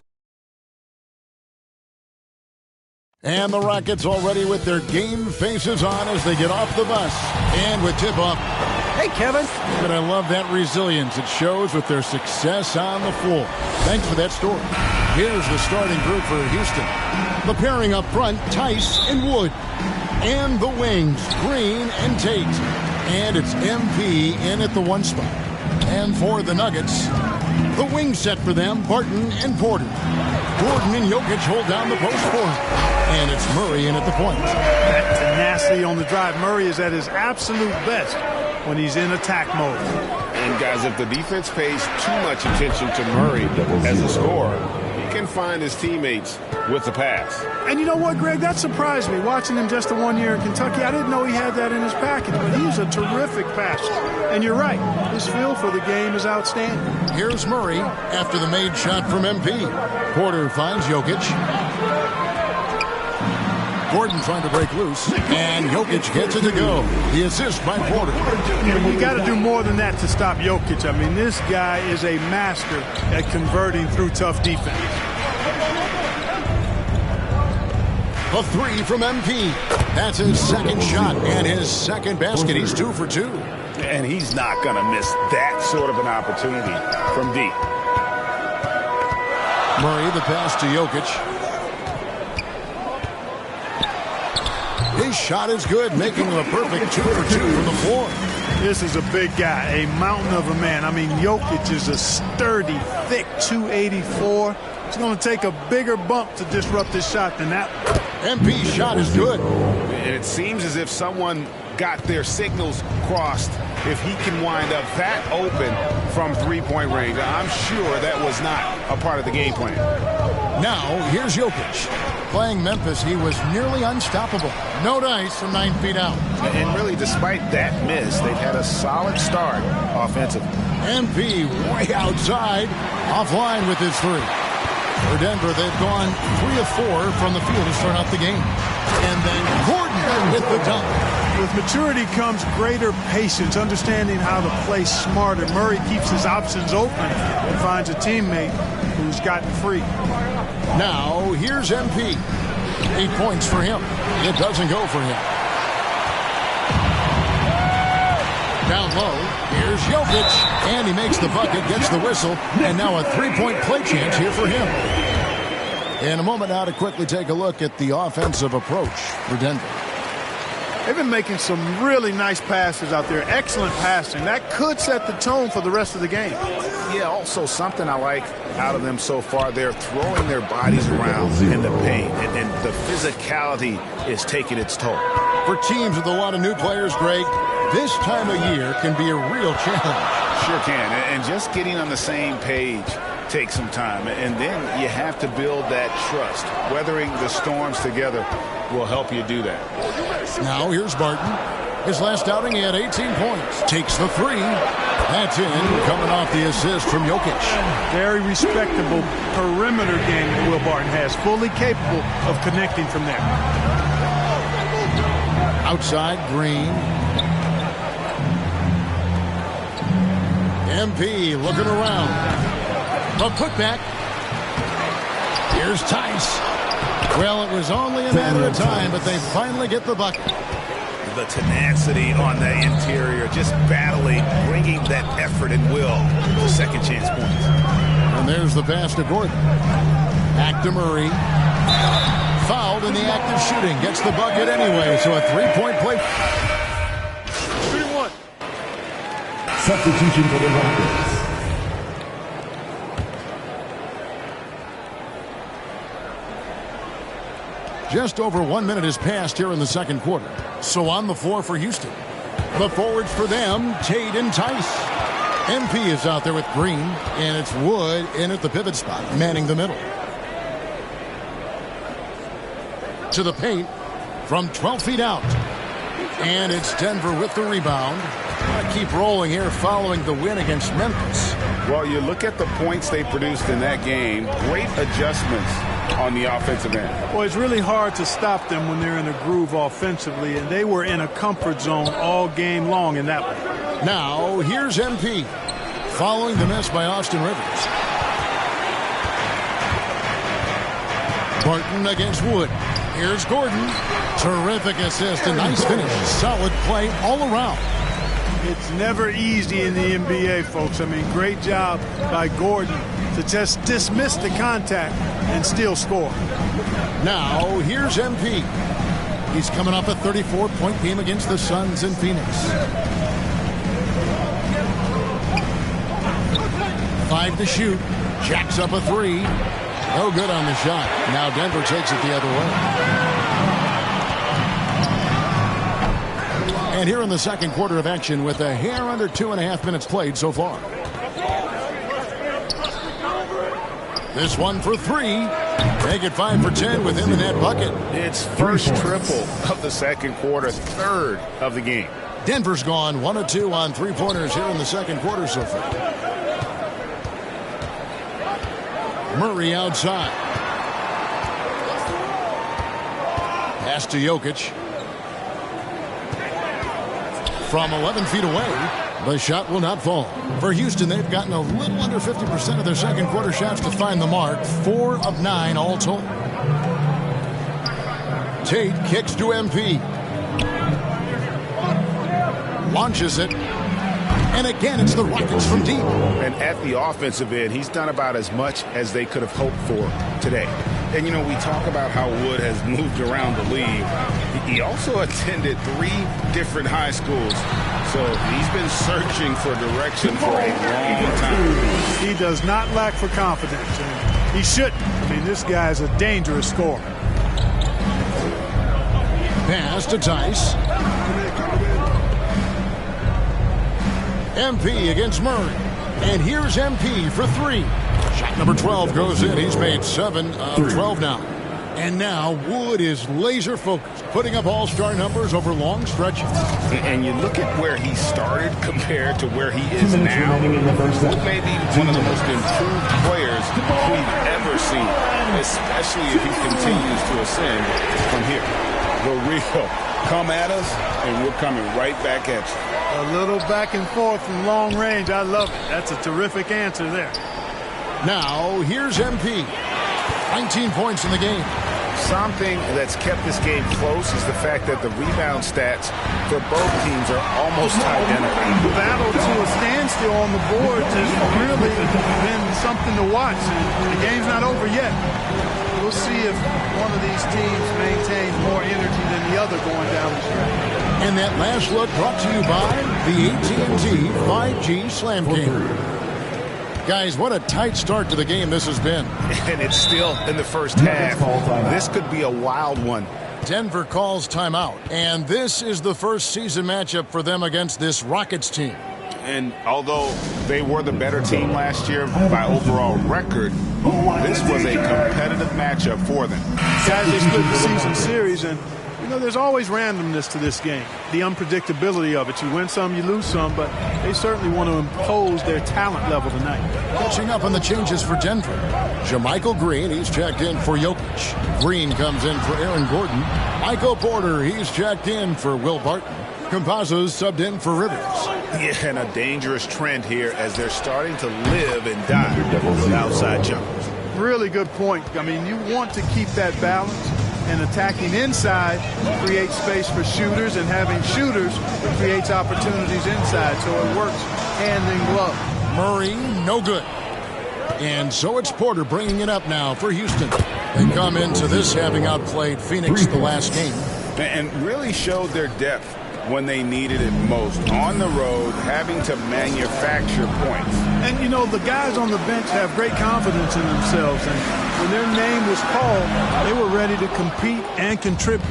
And the Rockets already with their game faces on as they get off the bus. And with tip-off. Hey, Kevin. But I love that resilience it shows with their success on the floor. Thanks for that story. Here's the starting group for Houston. The pairing up front, Tice and Wood. And the wings, Green and Tate. And it's MP in at the 1 spot. And for the Nuggets, the wing set for them, Barton and Porter. Gordon and Jokic hold down the post for him. And it's Murray in at the point. That tenacity on the drive. Murray is at his absolute best when he's in attack mode. And guys, if the defense pays too much attention to Murray as a scorer, he can find his teammates with the pass. And you know what, Greg? That surprised me. Watching him just the 1 year in Kentucky, I didn't know he had that in his package, but he's a terrific passer. And you're right, his feel for the game is outstanding. Here's Murray after the made shot from MP. Porter finds Jokic. Gordon trying to break loose, and Jokic gets it to go. The assist by Porter. You got to do more than that to stop Jokic. I mean, this guy is a master at converting through tough defense. A 3 from MP. That's his second shot and his second basket. He's 2 for 2. And he's not going to miss that sort of an opportunity from deep. Murray, the pass to Jokic. His shot is good, making him a perfect 2 for 2 from the floor. This is a big guy, a mountain of a man. I mean, Jokic is a sturdy, thick 284. It's going to take a bigger bump to disrupt his shot than that. MP's shot is good. And it seems as if someone got their signals crossed. If he can wind up that open from three-point range, I'm sure that was not a part of the game plan. Now, here's Jokic. Playing Memphis, he was nearly unstoppable. No dice from 9 feet out. And really, despite that miss, they've had a solid start offensively. MP way outside, offline with his three. For Denver, they've gone 3 of 4 from the field to start out the game. And then Gordon with the dunk. With maturity comes greater patience, understanding how to play smarter. Murray keeps his options open and finds a teammate who's gotten free. Now, here's MP. 8 points for him. It doesn't go for him. Down low, here's Jokic. And he makes the bucket, gets the whistle, and now a 3-point play chance here for him. In a moment now to quickly take a look at the offensive approach for Denver. They've been making some really nice passes out there. Excellent passing. That could set the tone for the rest of the game. Yeah, also something I like out of them so far, they're throwing their bodies around in the paint, and the physicality is taking its toll. For teams with a lot of new players, Greg, this time of year can be a real challenge. Sure can, and just getting on the same page takes some time, and then you have to build that trust. Weathering the storms together will help you do that. Now here's Barton. His last outing, he had 18 points. Takes the three. That's in, coming off the assist from Jokic. Very respectable perimeter game that Will Barton has. Fully capable of connecting from there. Outside, Green. MP looking around. A putback. Here's Tice. Well, it was only a matter of time, but they finally get the bucket. The tenacity on the interior, just battling, bringing that effort and will to second chance points. And there's the pass to Gordon. Back to Murray. Fouled in the act of shooting. Gets the bucket anyway, so a 3-point play. 3-1. Substitution for the Rockets. Just over 1 minute has passed here in the second quarter. So on the floor for Houston. The forwards for them, Tate and Tice. MP is out there with Green, and it's Wood in at the pivot spot, manning the middle. To the paint from 12 feet out. And it's Denver with the rebound. Keep rolling here following the win against Memphis. Well, you look at the points they produced in that game. Great adjustments on the offensive end. Well, it's really hard to stop them when they're in a groove offensively, and they were in a comfort zone all game long in that one. Now, here's MP. Following the miss by Austin Rivers. Barton against Wood. Here's Gordon. Terrific assist, a nice finish. Solid play all around. It's never easy in the NBA, folks. I mean, great job by Gordon to just dismiss the contact and still score. Now, here's MP. He's coming off a 34-point game against the Suns in Phoenix. 5 to shoot. Jacks up a 3. No good on the shot. Now Denver takes it the other way. And here in the second quarter of action with a hair under 2.5 minutes played so far. This one for 3. Make it 5 for 10 within the net bucket. It's first triple of the second quarter, third of the game. Denver's gone 1 of 2 on 3-pointers here in the second quarter so far. Murray outside. Pass to Jokic. From 11 feet away, the shot will not fall. For Houston, they've gotten a little under 50% of their second quarter shots to find the mark. 4 of 9 all told. Tate kicks to MP. Launches it. And again, it's the Rockets from deep. And at the offensive end, he's done about as much as they could have hoped for today. And, you know, we talk about how Wood has moved around the league. He also attended 3 different high schools. So he's been searching for direction for a long time. He does not lack for confidence. And he shouldn't. I mean, this guy is a dangerous scorer. Pass to Tice. MP against Murray. And here's MP for 3. Shot number 12 goes in. He's made 7 of 12 now. And now Wood is laser focused, putting up all-star numbers over long stretches. And you look at where he started compared to where he is now. Wood may be one of the most improved players we've ever seen, especially if he continues to ascend from here. The real come at us, and we're coming right back at you. A little back and forth from long range. I love it. That's a terrific answer there. Now, here's MP. 19 points in the game. Something that's kept this game close is the fact that the rebound stats for both teams are almost identical. The battle to a standstill on the boards has really been something to watch. The game's not over yet. We'll see if one of these teams maintains more energy than the other going down the stretch. And that last look brought to you by the AT&T 5G Slam King. Guys, what a tight start to the game this has been. And it's still in the first half. This could be a wild one. Denver calls timeout. And this is the first season matchup for them against this Rockets team. And although they were the better team last year by overall record, this was a competitive matchup for them. Guys, they split the season series, and there's always randomness to this game, the unpredictability of it. You win some, you lose some, but they certainly want to impose their talent level tonight. Catching up on the changes for Denver. JaMychal Green, he's checked in for Jokic. Green comes in for Aaron Gordon. Michael Porter, he's checked in for Will Barton. Campazzo's subbed in for Rivers. Yeah, and a dangerous trend here as they're starting to live and die with outside jumpers. Really good point. I mean, you want to keep that balance. And attacking inside creates space for shooters, and having shooters creates opportunities inside, so it works hand in glove. Murray, no good. And so it's Porter bringing it up now for Houston. They come into this having outplayed Phoenix the last game. And really showed their depth when they needed it most. On the road, having to manufacture points. And, the guys on the bench have great confidence in themselves. And when their name was called, they were ready to compete and contribute.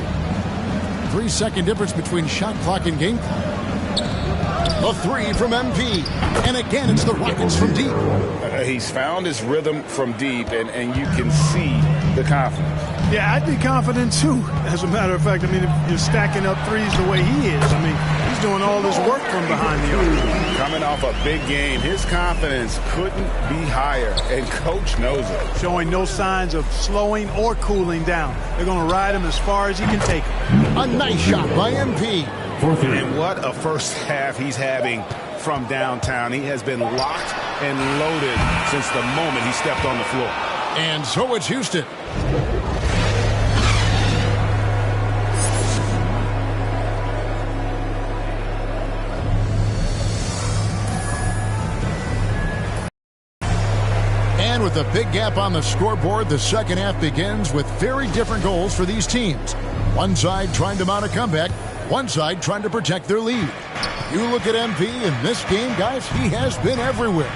3-second difference between shot clock and game clock. A three from MP. And again, it's the Rockets from deep. He's found his rhythm from deep, and you can see the confidence. Yeah, I'd be confident, too. As a matter of fact, if you're stacking up threes the way he is, he's doing all this work from behind the arc. Coming off a big game, his confidence couldn't be higher, and Coach knows it. Showing no signs of slowing or cooling down. They're going to ride him as far as he can take him. A nice shot by MP. And what a first half he's having from downtown. He has been locked and loaded since the moment he stepped on the floor. And so it's Houston. And with a big gap on the scoreboard, the second half begins with very different goals for these teams. One side trying to mount a comeback, one side trying to protect their lead. You look at MP in this game, guys, he has been everywhere.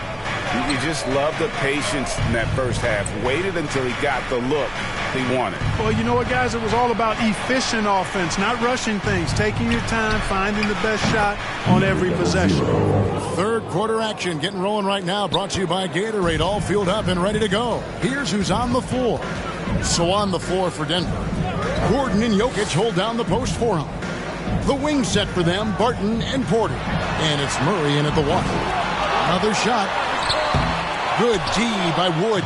You just love the patience in that first half. Waited until he got the look he wanted. Well, you know what, guys? It was all about efficient offense, not rushing things, taking your time, finding the best shot on every possession. Third quarter action getting rolling right now, brought to you by Gatorade, all fueled up and ready to go. Here's who's on the floor. So on the floor for Denver, Gordon and Jokic hold down the post for him. The wing set for them, Barton and Porter. And it's Murray in at the one. Another shot. Good D by Wood.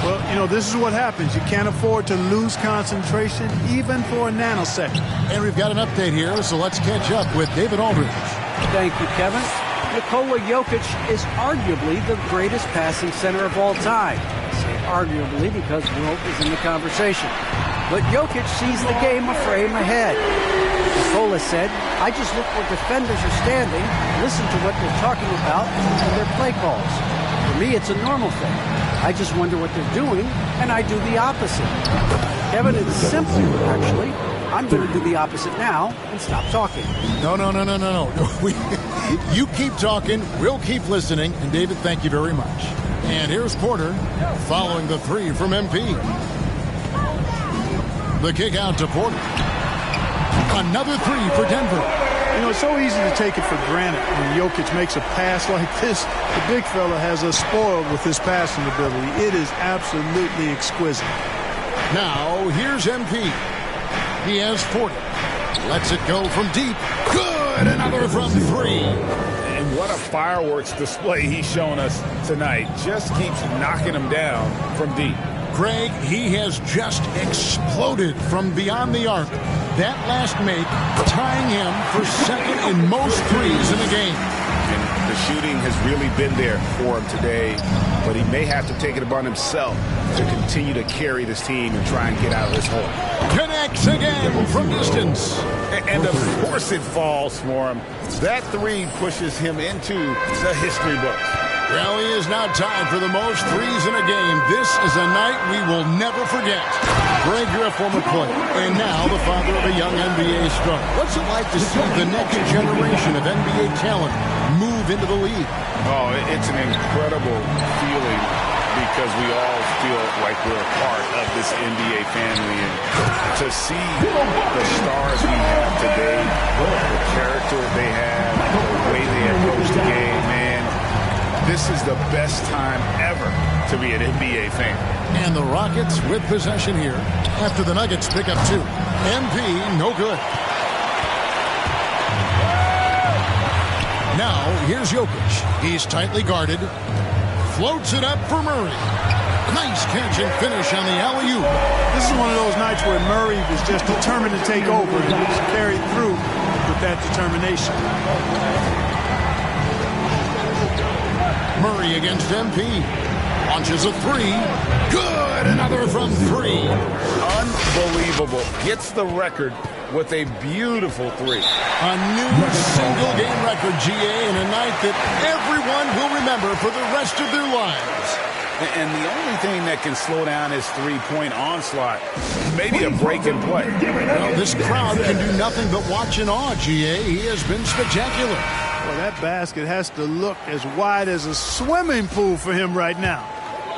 Well, this is what happens. You can't afford to lose concentration even for a nanosecond. And we've got an update here, so let's catch up with David Aldridge. Thank you, Kevin. Nikola Jokic is arguably the greatest passing center of all time. I say arguably because Wilt is in the conversation. But Jokic sees the game a frame ahead. Nikola said, I just look where defenders are standing, listen to what they're talking about, and their play calls. For me, it's a normal thing. I just wonder what they're doing, and I do the opposite. Kevin, it's simple, actually. I'm going to do the opposite now and stop talking. No. You keep talking, we'll keep listening, and David, thank you very much. And here's Porter following the three from MP. The kick out to Porter. Another three for Denver. It's so easy to take it for granted when Jokic makes a pass like this. The big fella has us spoiled with his passing ability. It is absolutely exquisite. Now, here's MP. He has 40. Lets it go from deep. Good! Another from 3. And what a fireworks display he's shown us tonight. Just keeps knocking them down from deep. Greg, he has just exploded from beyond the arc. That last make tying him for second in most threes in the game. And the shooting has really been there for him today, but he may have to take it upon himself to continue to carry this team and try and get out of this hole. Connects again from distance. And of course it falls for him. That 3 pushes him into the history books. Well, he is now tied for the most threes in a game. This is a night we will never forget. Greg, you're a former player, and now the father of a young NBA star. What's it like to see the next generation of NBA talent move into the league? Oh, it's an incredible feeling because we all feel like we're a part of this NBA family. And to see the stars we have today, the character they have, the way they approach the game, man, this is the best time ever to be an NBA fan. And the Rockets with possession here after the Nuggets pick up 2. MP, no good. Now, here's Jokic. He's tightly guarded. Floats it up for Murray. Nice catch and finish on the alley-oop. This is one of those nights where Murray was just determined to take over and he was carried through with that determination. Murray against MP. Launches a 3. Good! Another from 3. Unbelievable. Gets the record with a beautiful 3. A new single-game record, GA, in a night that everyone will remember for the rest of their lives. And the only thing that can slow down his three-point onslaught, maybe a break and play. Well, this crowd can do nothing but watch in awe, GA. He has been spectacular. Well, that basket has to look as wide as a swimming pool for him right now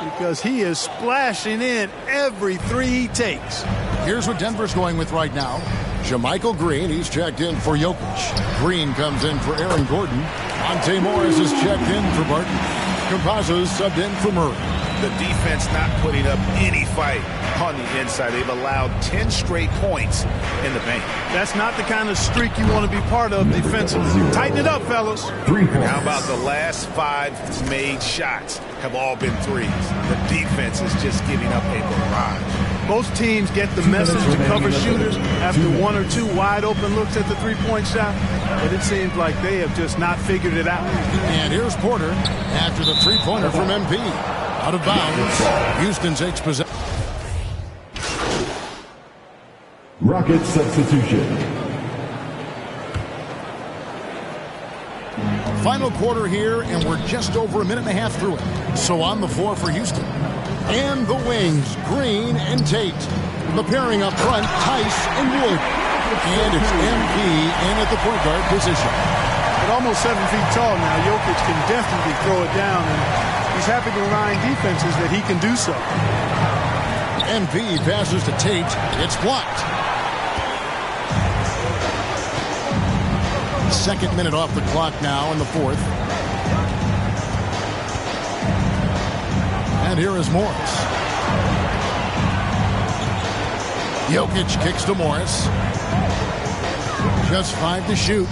because he is splashing in every 3 he takes. Here's what Denver's going with right now. JaMychal Green, he's checked in for Jokic. Green comes in for Aaron Gordon. Monte Morris is checked in for Barton. Campazzo's subbed in for Murray. The defense not putting up any fight on the inside. They've allowed 10 straight points in the paint. That's not the kind of streak you want to be part of defensively. Tighten it up, fellas. How about the last 5 made shots have all been threes? The defense is just giving up a barrage. Most teams get the message to cover shooters after 1 or 2 wide open looks at the three-point shot, but it seems like they have just not figured it out. And here's Porter after the three-pointer from MP. Out of bounds. Houston takes possession. Rocket substitution. Final quarter here, and we're just over a minute and a half through it. So on the floor for Houston. And the wings, Green and Tate. The pairing up front, Tice and Wood. And it's MP in at the point guard position. At almost 7 feet tall now, Jokic can definitely throw it down, and he's happy to remind defenses that he can do so. MP passes to Tate. It's blocked. Second minute off the clock now in the fourth. And here is Morris. Jokic kicks to Morris. Just 5 to shoot.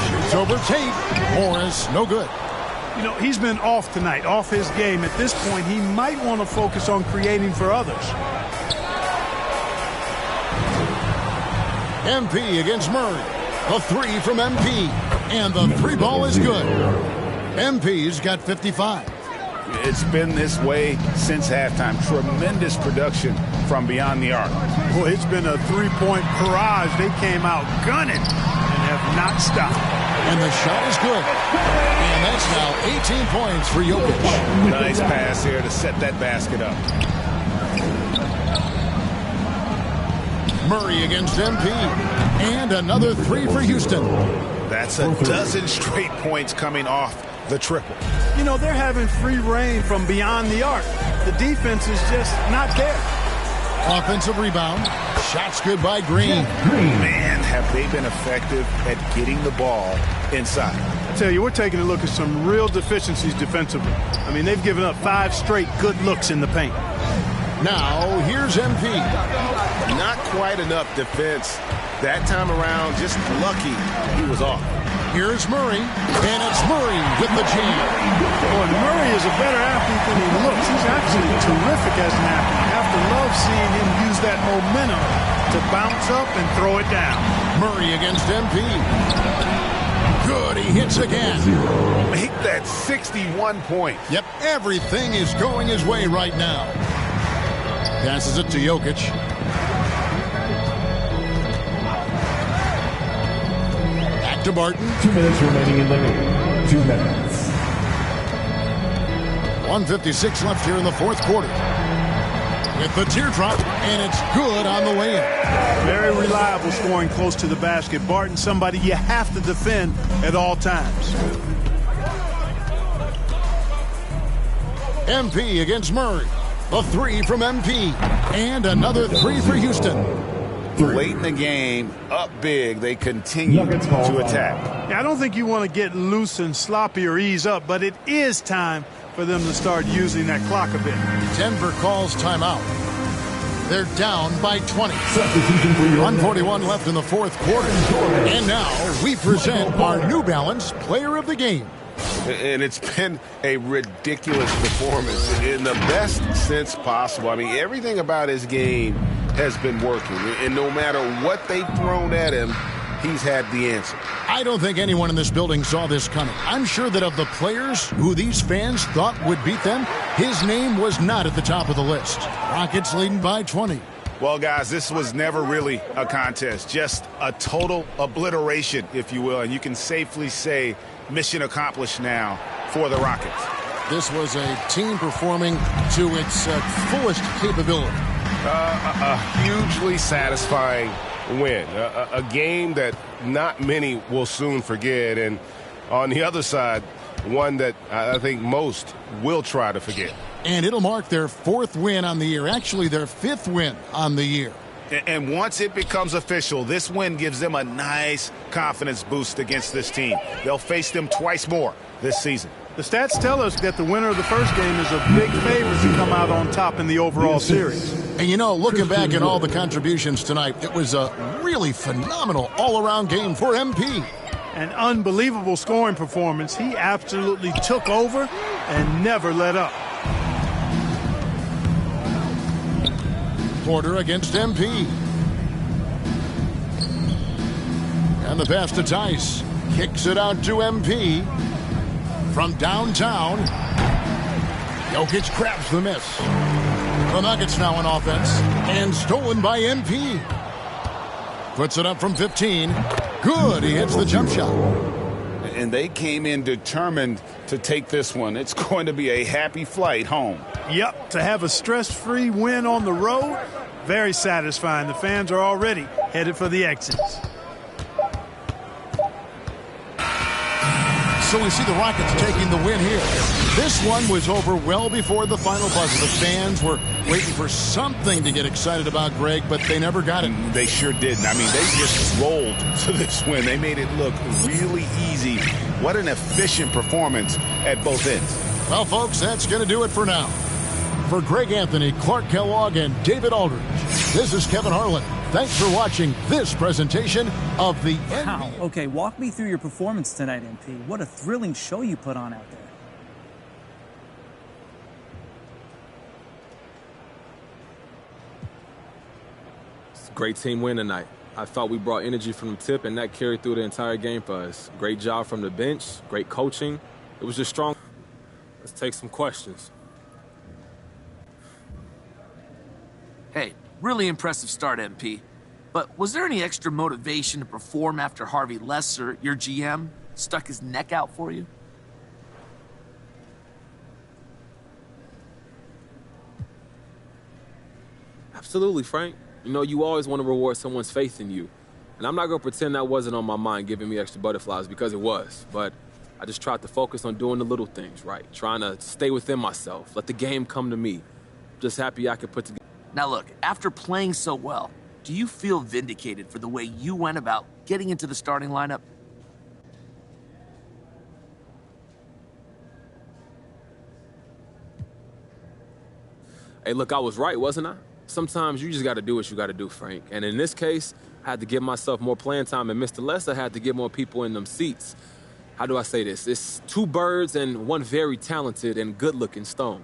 Shoots over Tate. Morris, no good. You know, he's been off tonight, off his game. At this point, he might want to focus on creating for others. MP against Murray. A 3 from MP. And the 3 ball is good. MP's got 55. It's been this way since halftime. Tremendous production from beyond the arc. Boy, it's been a 3-point barrage. They came out gunning and have not stopped. And the shot is good. And that's now 18 points for Jokic. Nice pass here to set that basket up. Murray against MP. And another 3 for Houston. That's a dozen straight points coming off the triple. You know, they're having free reign from beyond the arc. The defense is just not there. Offensive rebound. Shots good by Green. Man, have they been effective at getting the ball inside. I tell you, we're taking a look at some real deficiencies defensively. I mean, they've given up 5 straight good looks in the paint. Now, here's MP. Not quite enough defense that time around. Just lucky he was off. Here's Murray, and it's Murray with the jam. Boy, Murray is a better athlete than he looks. He's actually terrific as an athlete. You have to love seeing him use that momentum to bounce up and throw it down. Murray against MP. Good, he hits again. Make that 61 points. Yep, everything is going his way right now. Passes it to Jokic. Back to Barton. 2 minutes remaining in the game. 2 minutes. 1:56 left here in the fourth quarter. With the teardrop, and it's good on the way in. Very reliable scoring close to the basket. Barton, somebody you have to defend at all times. MP against Murray. A three from MP. And another three for Houston. Late in the game, up big, they continue to attack. Yeah, I don't think you want to get loose and sloppy or ease up, but it is time for them to start using that clock a bit. Denver calls timeout. They're down by 20. 1:41 left in the fourth quarter. And now we present our New Balance Player of the Game. And it's been a ridiculous performance in the best sense possible. I mean, everything about his game has been working. And no matter what they've thrown at him, he's had the answer. I don't think anyone in this building saw this coming. I'm sure that of the players who these fans thought would beat them, his name was not at the top of the list. Rockets leading by 20. Well, guys, this was never really a contest, just a total obliteration, if you will. And you can safely say mission accomplished now for the Rockets. This was a team performing to its fullest capability. A hugely satisfying win, a game that not many will soon forget, and on the other side, one that I think most will try to forget. And it'll mark their fourth win on the year, actually their fifth win on the year. And once it becomes official, this win gives them a nice confidence boost against this team. They'll face them twice more this season. The stats tell us that the winner of the first game is a big favorite to come out on top in the overall series. And you know, looking back at all the contributions tonight, it was a really phenomenal all-around game for MP. An unbelievable scoring performance. He absolutely took over and never let up. Porter against MP. And the pass to Tice. Kicks it out to MP. From downtown. Jokic grabs the miss. The Nuggets now on offense. And stolen by MP. Puts it up from 15. Good. He hits the jump shot. And they came in determined to take this one. It's going to be a happy flight home. Yep, to have a stress-free win on the road, very satisfying. The fans are already headed for the exits. So we see the Rockets taking the win here. This one was over well before the final buzzer. The fans were waiting for something to get excited about, Greg, but they never got it. They sure didn't. I mean, they just rolled to this win. They made it look really easy. What an efficient performance at both ends. Well, folks, that's going to do it for now. For Greg Anthony, Clark Kellogg, and David Aldridge, this is Kevin Harlan. Thanks for watching this presentation of the NBA. Wow. Okay, walk me through your performance tonight, MP. What a thrilling show you put on out there. It's a great team win tonight. I thought we brought energy from the tip, and that carried through the entire game for us. Great job from the bench, great coaching. It was just strong. Let's take some questions. Hey, really impressive start, MP. But was there any extra motivation to perform after Harvey Lesser, your GM, stuck his neck out for you? Absolutely, Frank. You know, you always want to reward someone's faith in you. And I'm not going to pretend that wasn't on my mind giving me extra butterflies, because it was. But I just tried to focus on doing the little things, right? Trying to stay within myself, let the game come to me. Just happy I could put together. Now look, after playing so well, do you feel vindicated for the way you went about getting into the starting lineup? Hey, look, I was right, wasn't I? Sometimes you just got to do what you got to do, Frank. And in this case, I had to give myself more playing time, and Mr. Lester had to get more people in them seats. How do I say this? It's two birds and one very talented and good-looking stone.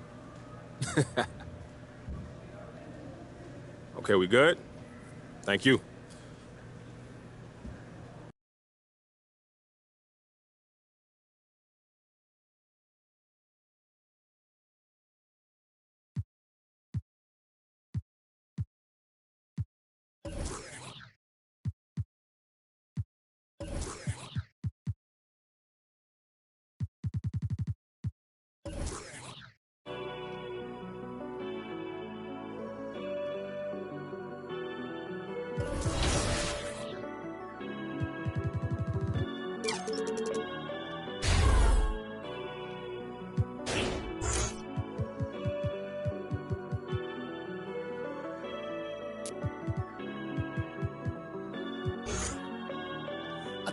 Okay, we good? Thank you.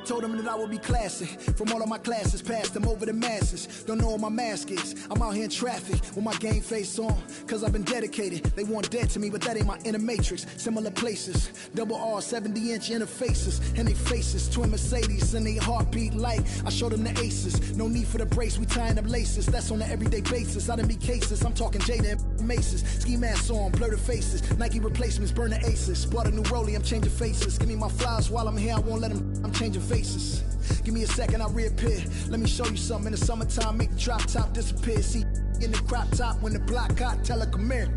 Told them that I would be classy. From all of my classes, passed them over the masses. Don't know what my mask is. I'm out here in traffic with my game face on. Cause I've been dedicated. They want dead to me, but that ain't my inner matrix. Similar places. Double R, 70-inch interfaces. And they faces. Twin Mercedes and they heartbeat like I showed them the aces. No need for the brace, we tying up laces. That's on an everyday basis. I done be cases. I'm talking Jada and Maces. Ski masks on, blur the faces. Nike replacements, burn the aces. Bought a new rollie, I'm changing faces. Give me my flowers while I'm here, I won't let them. I'm changing faces. Give me a second, I'll reappear. Let me show you something. In the summertime, make the drop top disappear. See in the crop top when the block hot, tell her come here.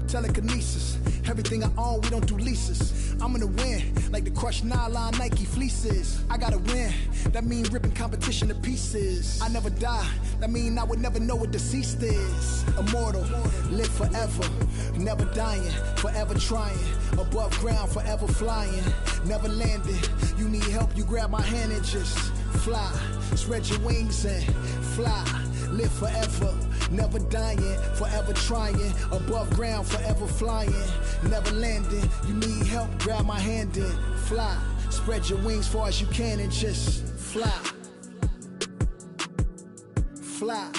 Telekinesis, everything I own, we don't do leases. I'm gonna win, like the crushed nylon Nike fleeces. I gotta win, that mean ripping competition to pieces. I never die, that mean I would never know what deceased is. Immortal, live forever, never dying, forever trying. Above ground, forever flying, never landing. You need help, you grab my hand and just fly. Spread your wings and fly, live forever. Never dying, forever trying. Above ground, forever flying. Never landing. You need help, grab my hand and fly. Spread your wings far as you can and just fly. Fly.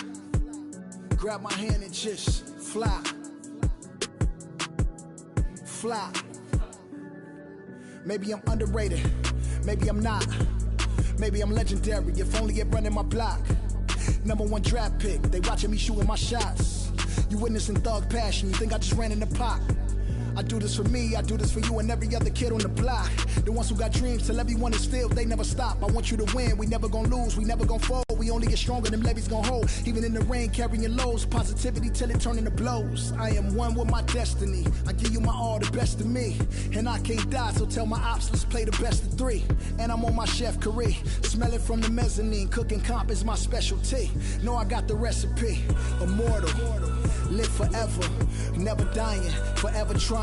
Grab my hand and just fly. Fly. Maybe I'm underrated. Maybe I'm not. Maybe I'm legendary. If only it running my block. #1 draft pick, they watching me shooting my shots. You witnessing thug passion, you think I just ran in the pot. I do this for me, I do this for you and every other kid on the block. The ones who got dreams till everyone is filled, they never stop. I want you to win, we never gonna lose, we never gonna fold. We only get stronger, them levees gonna hold. Even in the rain, carrying lows, positivity till it turn into blows. I am one with my destiny, I give you my all, the best of me. And I can't die, so tell my ops, let's play the best of 3. And I'm on my chef career, smell it from the mezzanine. Cooking comp is my specialty, know I got the recipe. Immortal, live forever, never dying, forever trying.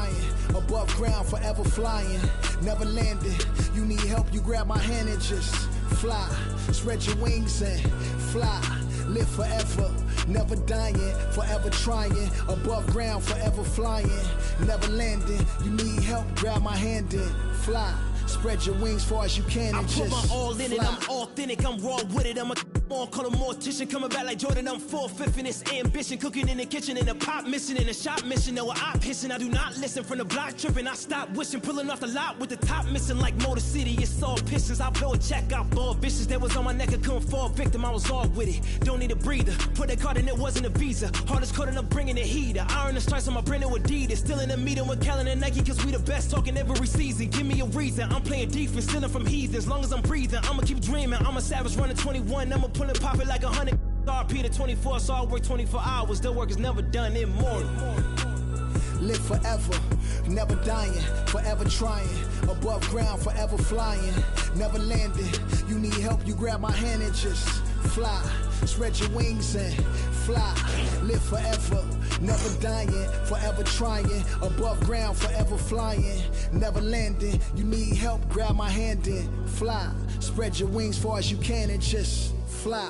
Above ground, forever flying, never landing. You need help, you grab my hand and just fly. Spread your wings and fly. Live forever, never dying, forever trying. Above ground, forever flying, never landing. You need help, grab my hand and fly. Spread your wings far as you can and just I put my all in it, fly. I'm authentic, I'm raw with it, I'm a on, call a mortician, coming back like Jordan, I'm 4/5 in this ambition, cooking in the kitchen, in a pop mission, in a shop mission, no op hissing, I do not listen, from the block tripping, I stop wishing, pulling off the lot with the top missing like Motor City, it's all pistons, I blow a check, I ball vicious, that was on my neck, I couldn't fall victim, I was all with it, don't need a breather, put that card in, it wasn't a visa, hardest code and I'm bringing the heater, iron the stripes on my brand new Adidas, still in a meeting with Kellen and Nike, cause we the best talking every season, give me a reason, I'm playing defense, stealing from heathens, as long as I'm breathing, I'ma keep dreaming, I'm a savage running 21, I'ma pull and pop it like 100 RP to 24, so I work 24 hours, the work is never done, immortal. Live forever, never dying, forever trying. Above ground, forever flying, never landing. You need help, you grab my hand and just fly. Spread your wings and fly. Live forever, never dying, forever trying. Above ground, forever flying, never landing. You need help, grab my hand and fly. Spread your wings far as you can and just fly.